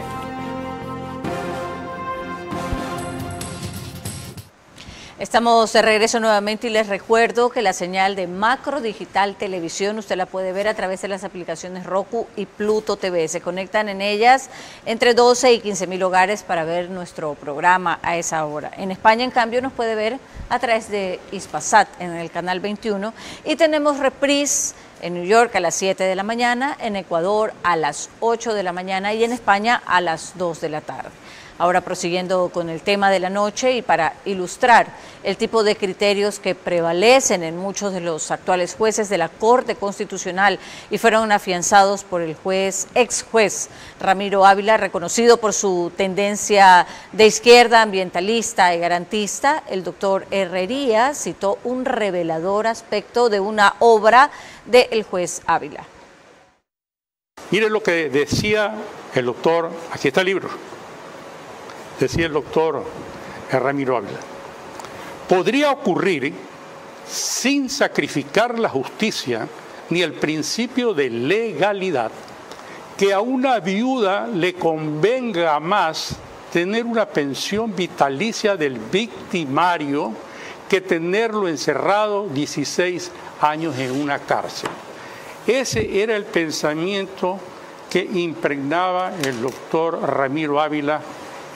Estamos de regreso nuevamente y les recuerdo que la señal de Macro Digital Televisión usted la puede ver a través de las aplicaciones Roku y Pluto TV. Se conectan en ellas entre 12 y 15.000 hogares para ver nuestro programa a esa hora. En España, en cambio, nos puede ver a través de Hispasat en el canal 21 y tenemos reprise en New York a las 7 de la mañana, en Ecuador a las 8 de la mañana y en España a las 2 de la tarde. Ahora prosiguiendo con el tema de la noche y para ilustrar el tipo de criterios que prevalecen en muchos de los actuales jueces de la Corte Constitucional y fueron afianzados por el ex juez Ramiro Ávila, reconocido por su tendencia de izquierda, ambientalista y garantista, el doctor Herrería citó un revelador aspecto de una obra del juez Ávila. Mire lo que decía el doctor, aquí está el libro. Decía el doctor Ramiro Ávila, podría ocurrir sin sacrificar la justicia ni el principio de legalidad que a una viuda le convenga más tener una pensión vitalicia del victimario que tenerlo encerrado 16 años en una cárcel. Ese era el pensamiento que impregnaba el doctor Ramiro Ávila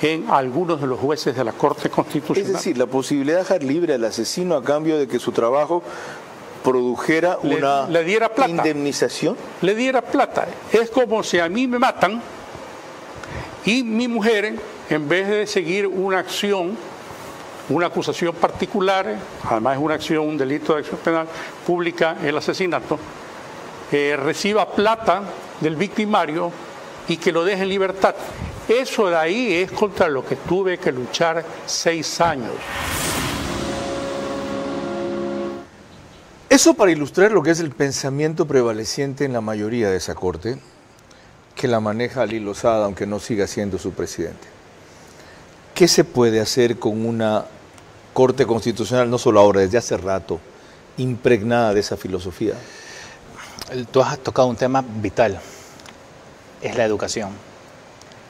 en algunos de los jueces de la Corte Constitucional. Es decir, la posibilidad de dejar libre al asesino a cambio de que su trabajo produjera le diera plata. Indemnización. Le diera plata. Es como si a mí me matan y mi mujer, en vez de seguir una acción, una acusación particular, además es una acción, un delito de acción penal pública, el asesinato, reciba plata del victimario y que lo deje en libertad. Eso de ahí es contra lo que tuve que luchar 6 años. Eso para ilustrar lo que es el pensamiento prevaleciente en la mayoría de esa corte, que la maneja Ali Lozada, aunque no siga siendo su presidente. ¿Qué se puede hacer con una corte constitucional, no solo ahora, desde hace rato, impregnada de esa filosofía? Tú has tocado un tema vital, es la educación.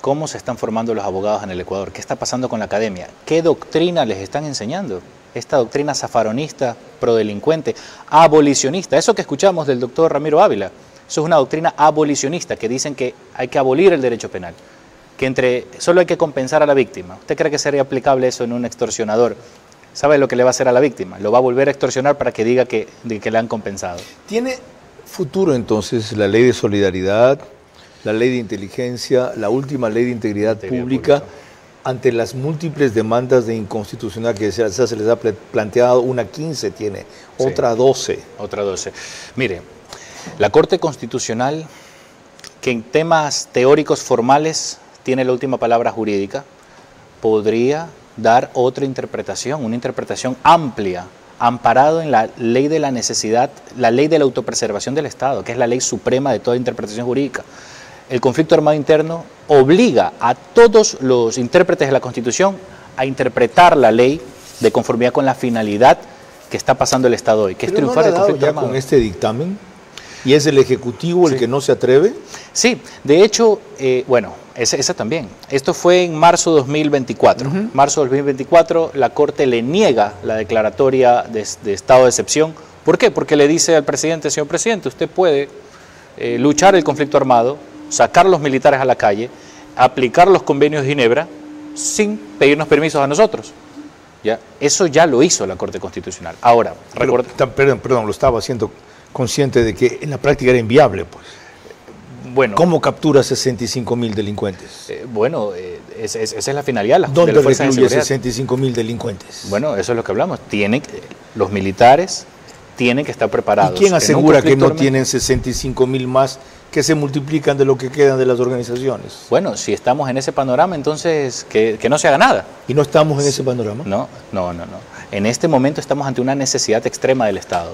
¿Cómo se están formando los abogados en el Ecuador? ¿Qué está pasando con la academia? ¿Qué doctrina les están enseñando? Esta doctrina zafaronista, prodelincuente, abolicionista. Eso que escuchamos del doctor Ramiro Ávila, eso es una doctrina abolicionista que dicen que hay que abolir el derecho penal, que solo hay que compensar a la víctima. ¿Usted cree que sería aplicable eso en un extorsionador? ¿Sabe lo que le va a hacer a la víctima? Lo va a volver a extorsionar para que diga que le han compensado. ¿Tiene futuro entonces la ley de solidaridad la ley de inteligencia, la última ley de integridad pública, ante las múltiples demandas de inconstitucional que se les ha planteado, una 15 tiene, otra 12. Otra 12. Mire, la Corte Constitucional, que en temas teóricos formales tiene la última palabra jurídica, podría dar otra interpretación, una interpretación amplia, amparado en la ley de la necesidad, la ley de la autopreservación del Estado, que es la ley suprema de toda interpretación jurídica. El conflicto armado interno obliga a todos los intérpretes de la Constitución a interpretar la ley de conformidad con la finalidad que está pasando el Estado hoy, que es triunfar el conflicto armado. ¿Con este dictamen? ¿Y es el Ejecutivo el que no se atreve? Sí, de hecho, bueno, esa también. Esto fue en marzo de 2024. Marzo de 2024, la Corte le niega la declaratoria de estado de excepción. ¿Por qué? Porque le dice al presidente, señor presidente, usted puede luchar el conflicto armado, sacar a los militares a la calle, aplicar los convenios de Ginebra sin pedirnos permisos a nosotros. ¿Ya? Eso ya lo hizo la Corte Constitucional. Ahora, perdón, lo estaba haciendo consciente de que en la práctica era inviable, pues. Bueno, ¿cómo captura 65.000 delincuentes? Bueno, esa es la finalidad. ¿Dónde recluye 65.000 delincuentes? Bueno, eso es lo que hablamos. Los militares tienen que estar preparados. ¿Y quién asegura que no tienen 65.000 más que se multiplican de lo que quedan de las organizaciones? Bueno, si estamos en ese panorama, entonces que no se haga nada. ¿Y no estamos en ese panorama? No. En este momento estamos ante una necesidad extrema del Estado.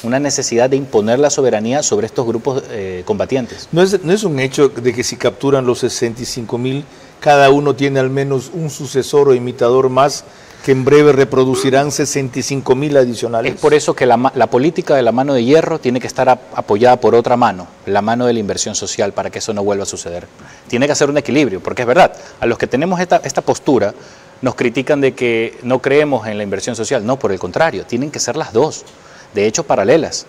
Una necesidad de imponer la soberanía sobre estos grupos combatientes. ¿No es un hecho de que si capturan los 65.000, cada uno tiene al menos un sucesor o imitador más que en breve reproducirán 65.000 adicionales? Es por eso que la política de la mano de hierro tiene que estar apoyada por otra mano, la mano de la inversión social, para que eso no vuelva a suceder. Tiene que hacer un equilibrio, porque es verdad, a los que tenemos esta postura nos critican de que no creemos en la inversión social. No, por el contrario, tienen que ser las dos. De hecho, paralelas,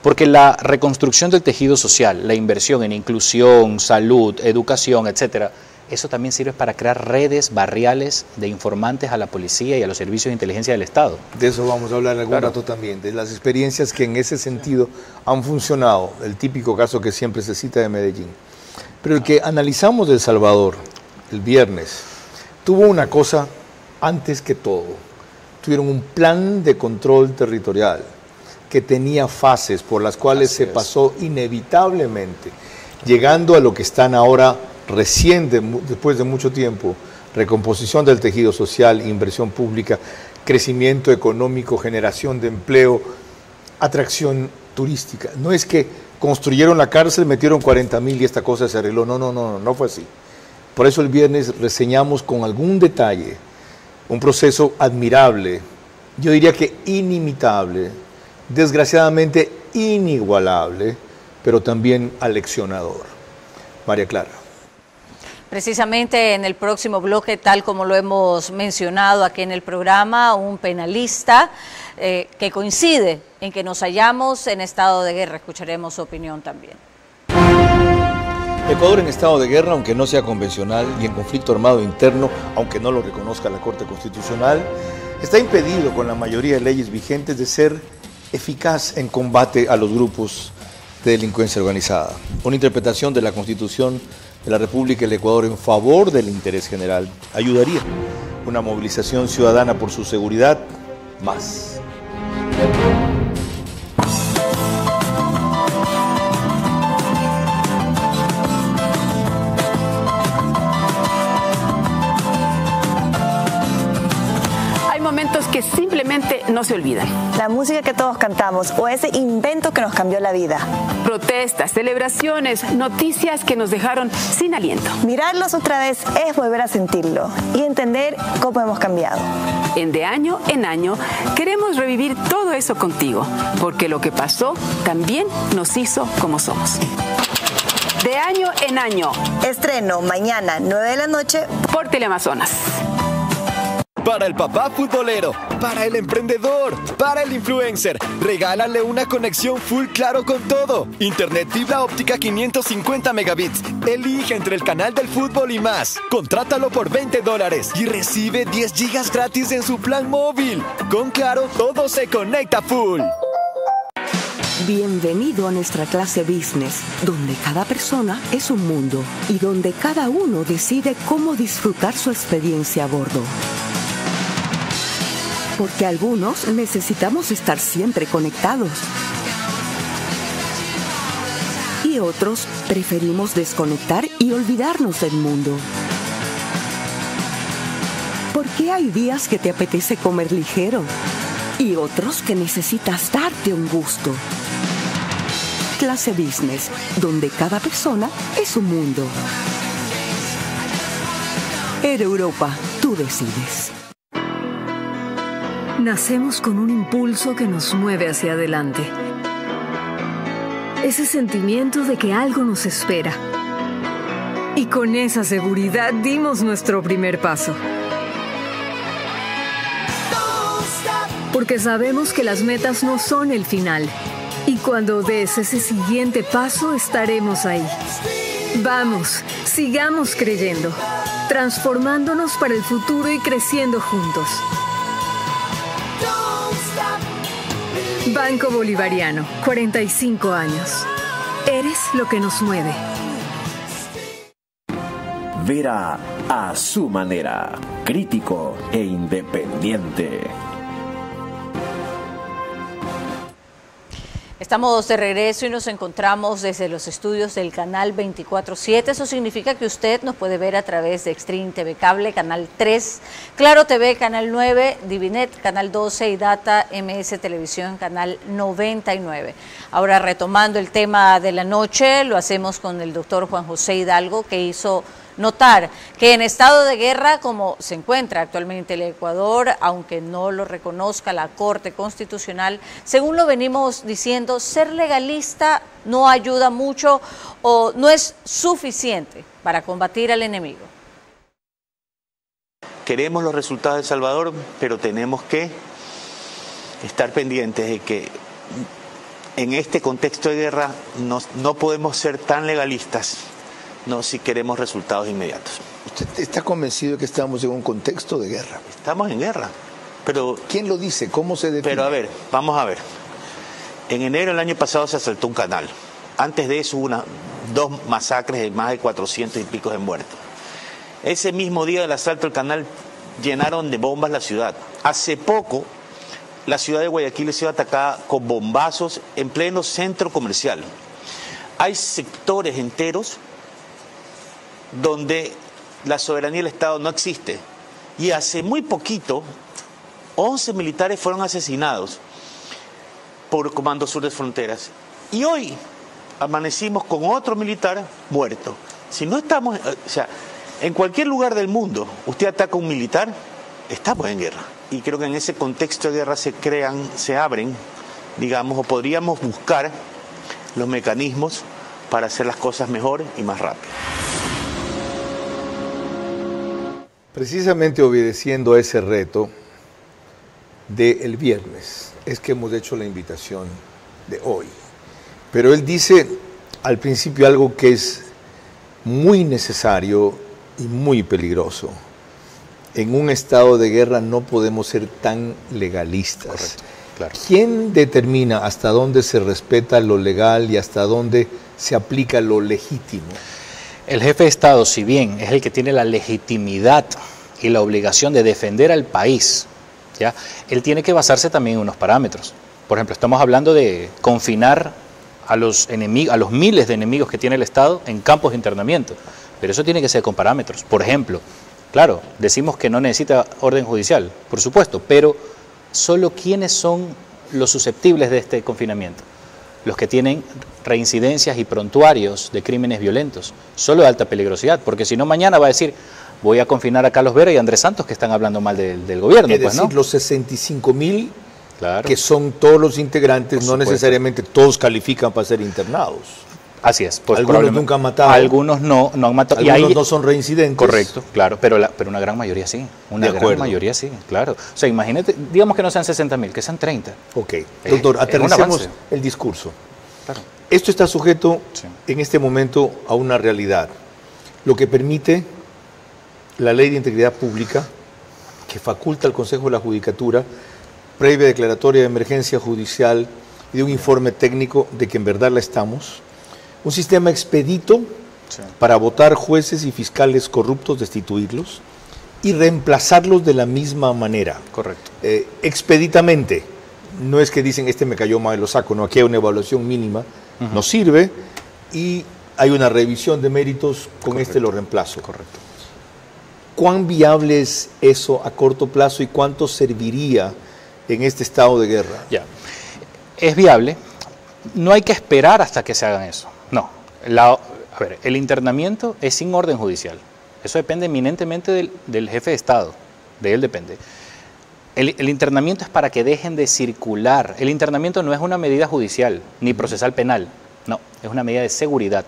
porque la reconstrucción del tejido social, la inversión en inclusión, salud, educación, etcétera, eso también sirve para crear redes barriales de informantes a la policía y a los servicios de inteligencia del Estado. De eso vamos a hablar algún rato también, de las experiencias que en ese sentido han funcionado, el típico caso que siempre se cita de Medellín. Pero el que analizamos de El Salvador el viernes tuvo una cosa antes que todo. Tuvieron un plan de control territorial que tenía fases por las cuales se pasó inevitablemente, llegando a lo que están ahora recién, después de mucho tiempo, recomposición del tejido social, inversión pública, crecimiento económico, generación de empleo, atracción turística. No es que construyeron la cárcel, metieron 40.000 y esta cosa se arregló. No fue así. Por eso el viernes reseñamos con algún detalle un proceso admirable, yo diría que inimitable, desgraciadamente inigualable, pero también aleccionador. María Clara. Precisamente en el próximo bloque, tal como lo hemos mencionado aquí en el programa, un penalista que coincide en que nos hallamos en estado de guerra. Escucharemos su opinión también. Ecuador en estado de guerra, aunque no sea convencional, y en conflicto armado interno, aunque no lo reconozca la Corte Constitucional, está impedido con la mayoría de leyes vigentes de ser eficaz en combate a los grupos de delincuencia organizada. Una interpretación de la Constitución de la República del Ecuador en favor del interés general ayudaría. Una movilización ciudadana por su seguridad, más. Que simplemente no se olvidan. La música que todos cantamos o ese invento que nos cambió la vida. Protestas, celebraciones, noticias que nos dejaron sin aliento. Mirarlos otra vez es volver a sentirlo y entender cómo hemos cambiado. De año en año queremos revivir todo eso contigo, porque lo que pasó también nos hizo como somos. De año en año. Estreno mañana 9 de la noche por Teleamazonas. Para el papá futbolero, para el emprendedor, para el influencer, regálale una conexión full Claro con todo. Internet fibra óptica 550 megabits. Elige entre el canal del fútbol y más. Contrátalo por $20 y recibe 10 gigas gratis en su plan móvil. Con Claro, todo se conecta full. Bienvenido a nuestra clase business, donde cada persona es un mundo y donde cada uno decide cómo disfrutar su experiencia a bordo. Porque algunos necesitamos estar siempre conectados y otros preferimos desconectar y olvidarnos del mundo. Porque hay días que te apetece comer ligero y otros que necesitas darte un gusto. Clase business, donde cada persona es un mundo. Air Europa, tú decides. Nacemos con un impulso que nos mueve hacia adelante. Ese sentimiento de que algo nos espera. Y con esa seguridad dimos nuestro primer paso. Porque sabemos que las metas no son el final. Y cuando des ese siguiente paso, estaremos ahí. Vamos, sigamos creyendo, transformándonos para el futuro y creciendo juntos. Banco Bolivariano, 45 años. Eres lo que nos mueve. Vera a su manera, crítico e independiente. Estamos de regreso y nos encontramos desde los estudios del canal 24/7. Eso significa que usted nos puede ver a través de Extreme TV Cable, canal 3, Claro TV, canal 9, Divinet, canal 12 y Data MS Televisión, canal 99. Ahora, retomando el tema de la noche, lo hacemos con el doctor Juan José Hidalgo, que hizo notar que en estado de guerra, como se encuentra actualmente el Ecuador, aunque no lo reconozca la Corte Constitucional, según lo venimos diciendo, ser legalista no ayuda mucho o no es suficiente para combatir al enemigo. Queremos los resultados de El Salvador, pero tenemos que estar pendientes de que en este contexto de guerra no podemos ser tan legalistas. No, si queremos resultados inmediatos. ¿Usted está convencido de que estamos en un contexto de guerra? Estamos en guerra, pero... ¿Quién lo dice? ¿Cómo se define? Pero a ver, vamos a ver. En enero del año pasado se asaltó un canal. Antes de eso hubo dos masacres de más de 400 y pico de muertos. Ese mismo día del asalto al canal llenaron de bombas la ciudad. Hace poco, la ciudad de Guayaquil ha sido atacada con bombazos en pleno centro comercial. Hay sectores enteros donde la soberanía del Estado no existe. Y hace muy poquito, 11 militares fueron asesinados por Comando Sur de Fronteras. Y hoy amanecimos con otro militar muerto. Si no estamos, o sea, en cualquier lugar del mundo, usted ataca a un militar, estamos en guerra. Y creo que en ese contexto de guerra se abren, digamos, o podríamos buscar los mecanismos para hacer las cosas mejor y más rápido. Precisamente obedeciendo a ese reto del viernes, es que hemos hecho la invitación de hoy. Pero él dice al principio algo que es muy necesario y muy peligroso. En un estado de guerra no podemos ser tan legalistas. Correcto, claro. ¿Quién determina hasta dónde se respeta lo legal y hasta dónde se aplica lo legítimo? El jefe de Estado, si bien es el que tiene la legitimidad y la obligación de defender al país, ¿ya? Él tiene que basarse también en unos parámetros. Por ejemplo, estamos hablando de confinar a los enemigos, a los miles de enemigos que tiene el Estado en campos de internamiento, pero eso tiene que ser con parámetros. Por ejemplo, claro, decimos que no necesita orden judicial, por supuesto, pero solo ¿quiénes son los susceptibles de este confinamiento? Los que tienen reincidencias y prontuarios de crímenes violentos, solo de alta peligrosidad, porque si no mañana va a decir, voy a confinar a Carlos Vera y a Andrés Santos que están hablando mal del gobierno. Es decir, los 65.000 que son todos los integrantes, no necesariamente todos califican para ser internados. Así es. Pues algunos nunca han matado. Algunos no han matado. Algunos y ahí, no son reincidentes. Correcto, claro, pero una gran mayoría sí. Una gran mayoría sí, claro. O sea, imagínate, digamos que no sean 60.000, que sean 30. Ok. Doctor, aterricemos el discurso. Claro. Esto está sujeto en este momento a una realidad, lo que permite la Ley de Integridad Pública, que faculta al Consejo de la Judicatura, previa declaratoria de emergencia judicial y de un informe técnico de que en verdad la estamos. Un sistema expedito para votar jueces y fiscales corruptos, destituirlos y reemplazarlos de la misma manera. Correcto. Expeditamente. No es que dicen, este me cayó mal, lo saco. No, aquí hay una evaluación mínima, nos sirve y hay una revisión de méritos, con este lo reemplazo. Correcto. ¿Cuán viable es eso a corto plazo y cuánto serviría en este estado de guerra? Ya, es viable. No hay que esperar hasta que se hagan eso. No. A ver, el internamiento es sin orden judicial. Eso depende eminentemente del jefe de Estado. De él depende. El internamiento es para que dejen de circular. El internamiento no es una medida judicial ni procesal penal. No, es una medida de seguridad,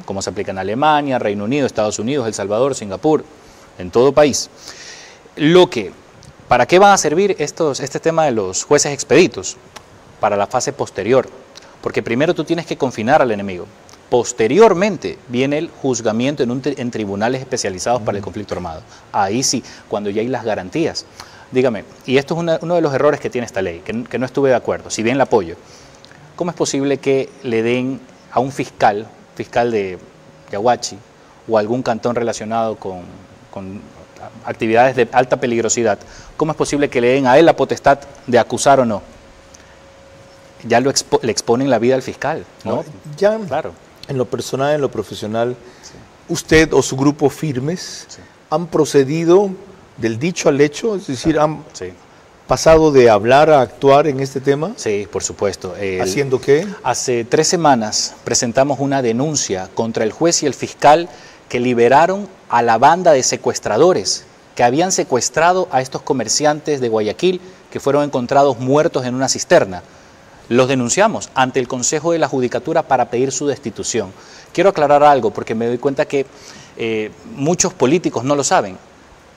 como se aplica en Alemania, Reino Unido, Estados Unidos, El Salvador, Singapur, en todo país. ¿Para qué van a servir este tema de los jueces expeditos? Para la fase posterior, porque primero tú tienes que confinar al enemigo. Posteriormente viene el juzgamiento en tribunales especializados para el conflicto armado. Ahí sí, cuando ya hay las garantías. Dígame, y esto es uno de los errores que tiene esta ley, que no estuve de acuerdo, si bien la apoyo. ¿Cómo es posible que le den a un fiscal de Yaguachi o algún cantón relacionado con actividades de alta peligrosidad, cómo es posible que le den a él la potestad de acusar o no? Ya le exponen la vida al fiscal, ¿no? Ya, claro. En lo personal, en lo profesional, usted o su grupo firmes han procedido del dicho al hecho, es decir, han pasado de hablar a actuar en este tema. Sí, por supuesto. ¿Haciendo qué? Hace 3 semanas presentamos una denuncia contra el juez y el fiscal que liberaron a la banda de secuestradores que habían secuestrado a estos comerciantes de Guayaquil que fueron encontrados muertos en una cisterna. Los denunciamos ante el Consejo de la Judicatura para pedir su destitución. Quiero aclarar algo porque me doy cuenta que muchos políticos no lo saben.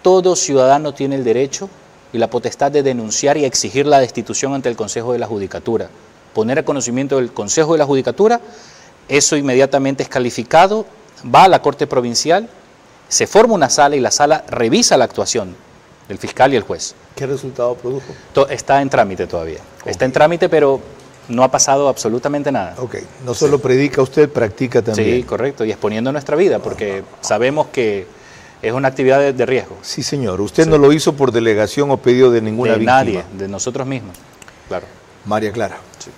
Todo ciudadano tiene el derecho y la potestad de denunciar y exigir la destitución ante el Consejo de la Judicatura. Poner a conocimiento del Consejo de la Judicatura, eso inmediatamente es calificado, va a la Corte Provincial, se forma una sala y la sala revisa la actuación del fiscal y el juez. ¿Qué resultado produjo? Está en trámite todavía. Está en trámite, pero no ha pasado absolutamente nada. Ok, no solo predica usted, practica también. Sí, correcto, y exponiendo nuestra vida, porque sabemos que es una actividad de riesgo. Sí, señor. Usted no lo hizo por delegación o pedido de ninguna víctima. De nadie, de nosotros mismos, claro. María Clara. Sí.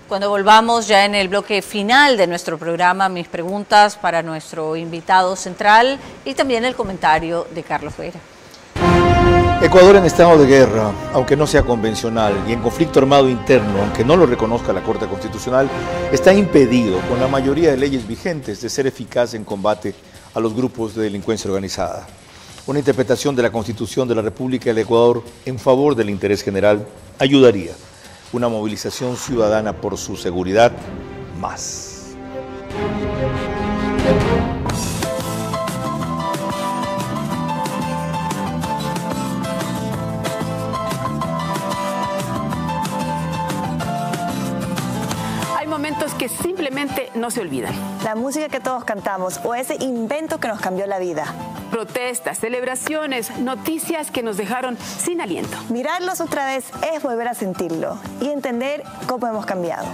Cuando volvamos ya en el bloque final de nuestro programa, mis preguntas para nuestro invitado central y también el comentario de Carlos Vera. Ecuador en estado de guerra, aunque no sea convencional, y en conflicto armado interno, aunque no lo reconozca la Corte Constitucional, está impedido con la mayoría de leyes vigentes de ser eficaz en combate a los grupos de delincuencia organizada. Una interpretación de la Constitución de la República del Ecuador en favor del interés general ayudaría. Una movilización ciudadana por su seguridad más. Que simplemente no se olvidan. La música que todos cantamos o ese invento que nos cambió la vida. Protestas, celebraciones, noticias que nos dejaron sin aliento. Mirarlos otra vez es volver a sentirlo y entender cómo hemos cambiado.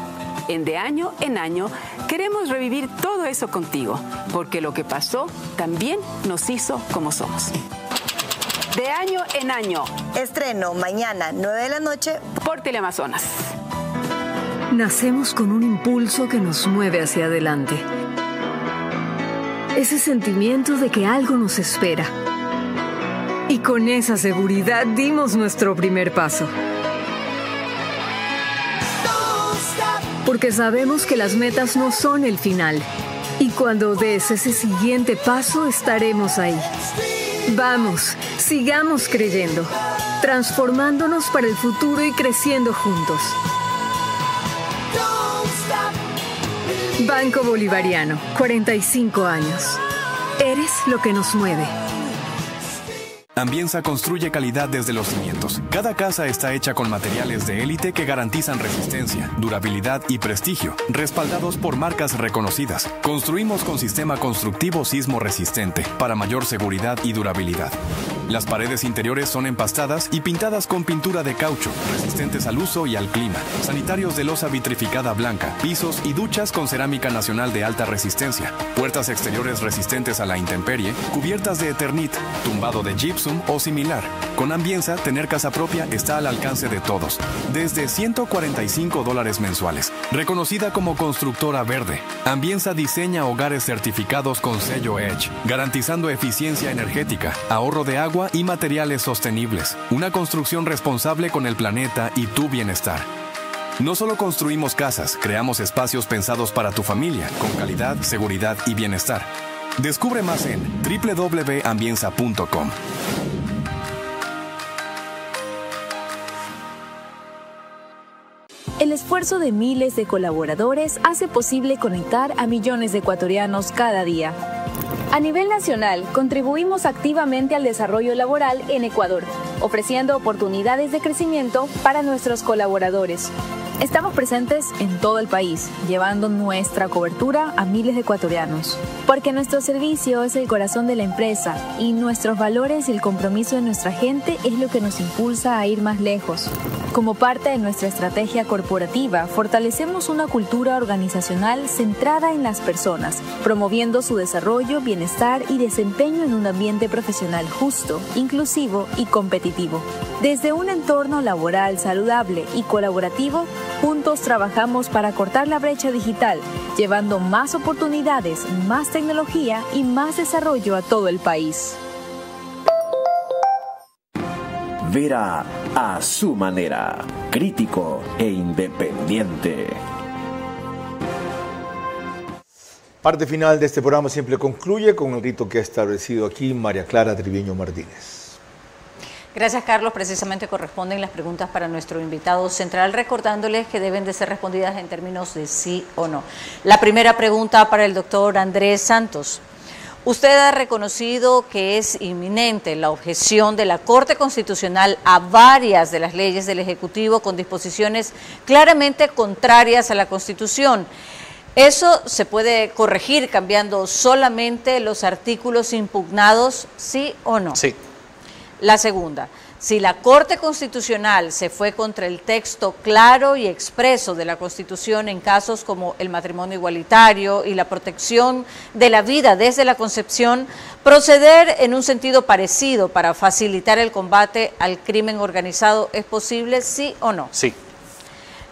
De año en año queremos revivir todo eso contigo, porque lo que pasó también nos hizo como somos. De año en año. Estreno mañana 9 de la noche por Teleamazonas. Nacemos con un impulso que nos mueve hacia adelante. Ese sentimiento de que algo nos espera. Y con esa seguridad dimos nuestro primer paso. Porque sabemos que las metas no son el final. Y cuando des ese siguiente paso, estaremos ahí. Vamos, sigamos creyendo, transformándonos para el futuro y creciendo juntos. Banco Bolivariano, 45 años. Eres lo que nos mueve. Ambienza construye calidad desde los cimientos. Cada casa está hecha con materiales de élite que garantizan resistencia, durabilidad y prestigio, respaldados por marcas reconocidas. Construimos con sistema constructivo sismo resistente para mayor seguridad y durabilidad. Las paredes interiores son empastadas y pintadas con pintura de caucho, resistentes al uso y al clima. Sanitarios de losa vitrificada blanca, pisos y duchas con cerámica nacional de alta resistencia. Puertas exteriores resistentes a la intemperie, cubiertas de Eternit, tumbado de gypsum o similar. Con Ambienza, tener casa propia está al alcance de todos. Desde $145 mensuales. Reconocida como constructora verde, Ambienza diseña hogares certificados con sello EDGE, garantizando eficiencia energética, ahorro de agua y materiales sostenibles. Una construcción responsable con el planeta y tu bienestar. No solo construimos casas, creamos espacios pensados para tu familia, con calidad, seguridad y bienestar. Descubre más en www.ambienza.com. El esfuerzo de miles de colaboradores hace posible conectar a millones de ecuatorianos cada día. A nivel nacional, contribuimos activamente al desarrollo laboral en Ecuador, ofreciendo oportunidades de crecimiento para nuestros colaboradores. Estamos presentes en todo el país, llevando nuestra cobertura a miles de ecuatorianos. Porque nuestro servicio es el corazón de la empresa y nuestros valores y el compromiso de nuestra gente es lo que nos impulsa a ir más lejos. Como parte de nuestra estrategia corporativa, fortalecemos una cultura organizacional centrada en las personas, promoviendo su desarrollo, bienestar y desempeño en un ambiente profesional justo, inclusivo y competitivo. Desde un entorno laboral saludable y colaborativo, juntos trabajamos para cortar la brecha digital, llevando más oportunidades, más tecnología y más desarrollo a todo el país. Vera a su manera, crítico e independiente. Parte final de este programa siempre concluye con el rito que ha establecido aquí María Clara Triviño Martínez. Gracias, Carlos. Precisamente corresponden las preguntas para nuestro invitado central, recordándoles que deben de ser respondidas en términos de sí o no. La primera pregunta para el doctor Andrés Santos. Usted ha reconocido que es inminente la objeción de la Corte Constitucional a varias de las leyes del Ejecutivo con disposiciones claramente contrarias a la Constitución. ¿Eso se puede corregir cambiando solamente los artículos impugnados, sí o no? Sí. La segunda, si la Corte Constitucional se fue contra el texto claro y expreso de la Constitución en casos como el matrimonio igualitario y la protección de la vida desde la concepción, proceder en un sentido parecido para facilitar el combate al crimen organizado, ¿es posible, sí o no? Sí.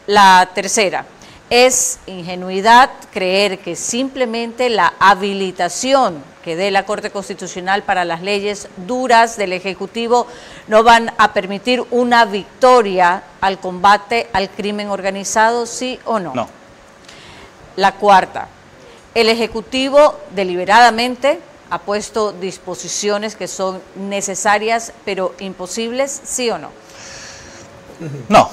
La tercera, es ingenuidad creer que simplemente la habilitación que dé la Corte Constitucional para las leyes duras del Ejecutivo no van a permitir una victoria al combate al crimen organizado, ¿sí o no? No. La cuarta, el Ejecutivo deliberadamente ha puesto disposiciones que son necesarias pero imposibles, ¿sí o no? No.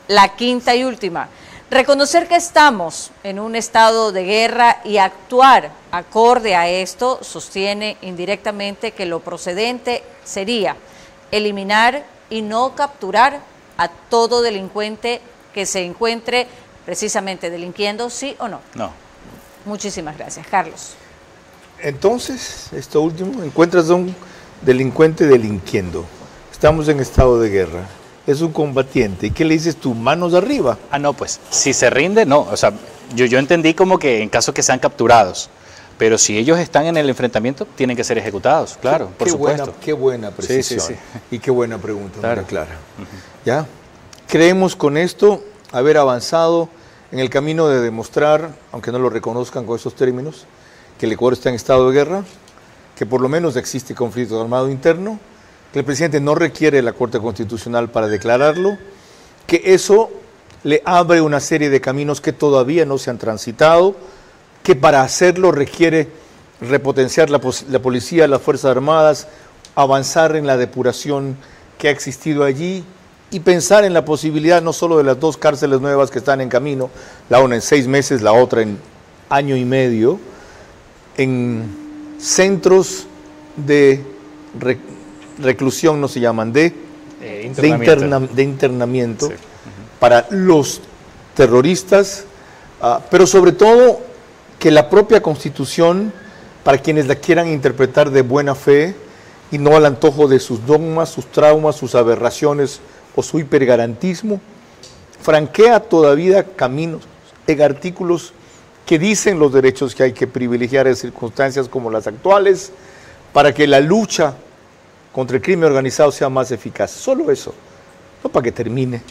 La quinta y última, reconocer que estamos en un estado de guerra y actuar acorde a esto sostiene indirectamente que lo procedente sería eliminar y no capturar a todo delincuente que se encuentre precisamente delinquiendo, ¿sí o no? No. Muchísimas gracias. Carlos. Entonces, esto último, encuentras a un delincuente delinquiendo. Estamos en estado de guerra. Es un combatiente. ¿Y qué le dices tú? Manos arriba. Ah, no, pues, si se rinde, no. O sea, yo entendí como que en caso que sean capturados, pero si ellos están en el enfrentamiento, tienen que ser ejecutados, claro, por supuesto. Qué buena precisión. Sí. Y qué buena pregunta, claro. María Clara. ¿Ya? Creemos con esto haber avanzado en el camino de demostrar, aunque no lo reconozcan con esos términos, que el Ecuador está en estado de guerra, que por lo menos existe conflicto armado interno, que el presidente no requiere la Corte Constitucional para declararlo, que eso le abre una serie de caminos que todavía no se han transitado, que para hacerlo requiere repotenciar la policía, las Fuerzas Armadas, avanzar en la depuración que ha existido allí y pensar en la posibilidad no solo de las 2 cárceles nuevas que están en camino, la una en 6 meses, la otra en año y medio, en centros de reclusión, no se llaman, de internamiento sí. Para los terroristas, pero sobre todo que la propia Constitución, para quienes la quieran interpretar de buena fe, y no al antojo de sus dogmas, sus traumas, sus aberraciones o su hipergarantismo, franquea todavía caminos en artículos que dicen los derechos que hay que privilegiar en circunstancias como las actuales para que la lucha contra el crimen organizado sea más eficaz. Solo eso, no para que termine,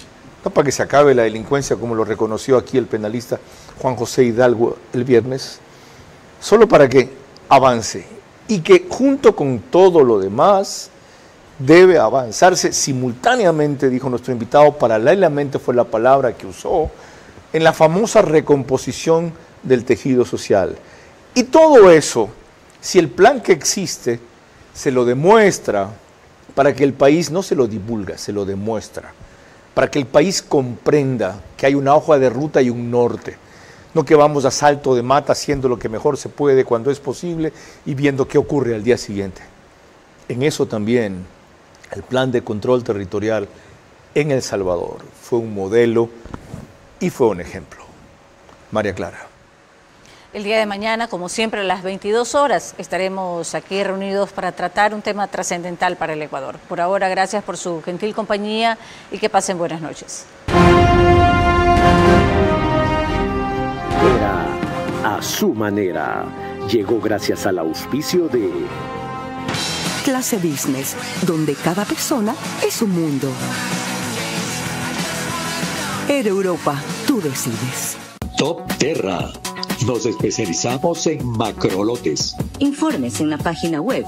no para que se acabe la delincuencia como lo reconoció aquí el penalista Juan José Hidalgo el viernes, solo para que avance y que junto con todo lo demás debe avanzarse simultáneamente, dijo nuestro invitado, paralelamente fue la palabra que usó, en la famosa recomposición del tejido social. Y todo eso, si el plan que existe se lo demuestra, para que el país no se lo divulga, se lo demuestra, para que el país comprenda que hay una hoja de ruta y un norte, no que vamos a salto de mata haciendo lo que mejor se puede cuando es posible y viendo qué ocurre al día siguiente. En eso también el plan de control territorial en El Salvador fue un modelo y fue un ejemplo. María Clara. El día de mañana, como siempre, a las 22 horas, estaremos aquí reunidos para tratar un tema trascendental para el Ecuador. Por ahora, gracias por su gentil compañía y que pasen buenas noches. Era A Su Manera. Llegó gracias al auspicio de Clase Business, donde cada persona es un mundo. Air Europa, tú decides. Top Terra. Nos especializamos en macrolotes. Informes en la página web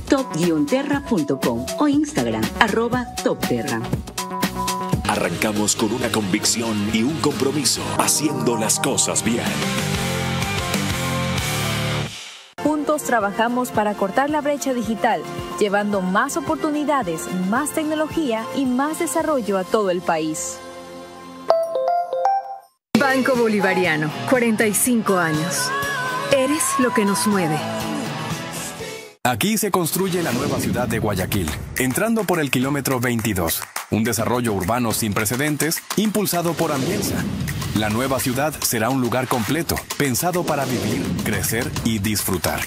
top-terra.com o Instagram @topterra. Arrancamos con una convicción y un compromiso, haciendo las cosas bien. Juntos trabajamos para cortar la brecha digital, llevando más oportunidades, más tecnología y más desarrollo a todo el país. Banco Bolivariano, 45 años. Eres lo que nos mueve. Aquí se construye la nueva ciudad de Guayaquil, entrando por el kilómetro 22, un desarrollo urbano sin precedentes impulsado por Ambienza. La nueva ciudad será un lugar completo, pensado para vivir, crecer y disfrutar.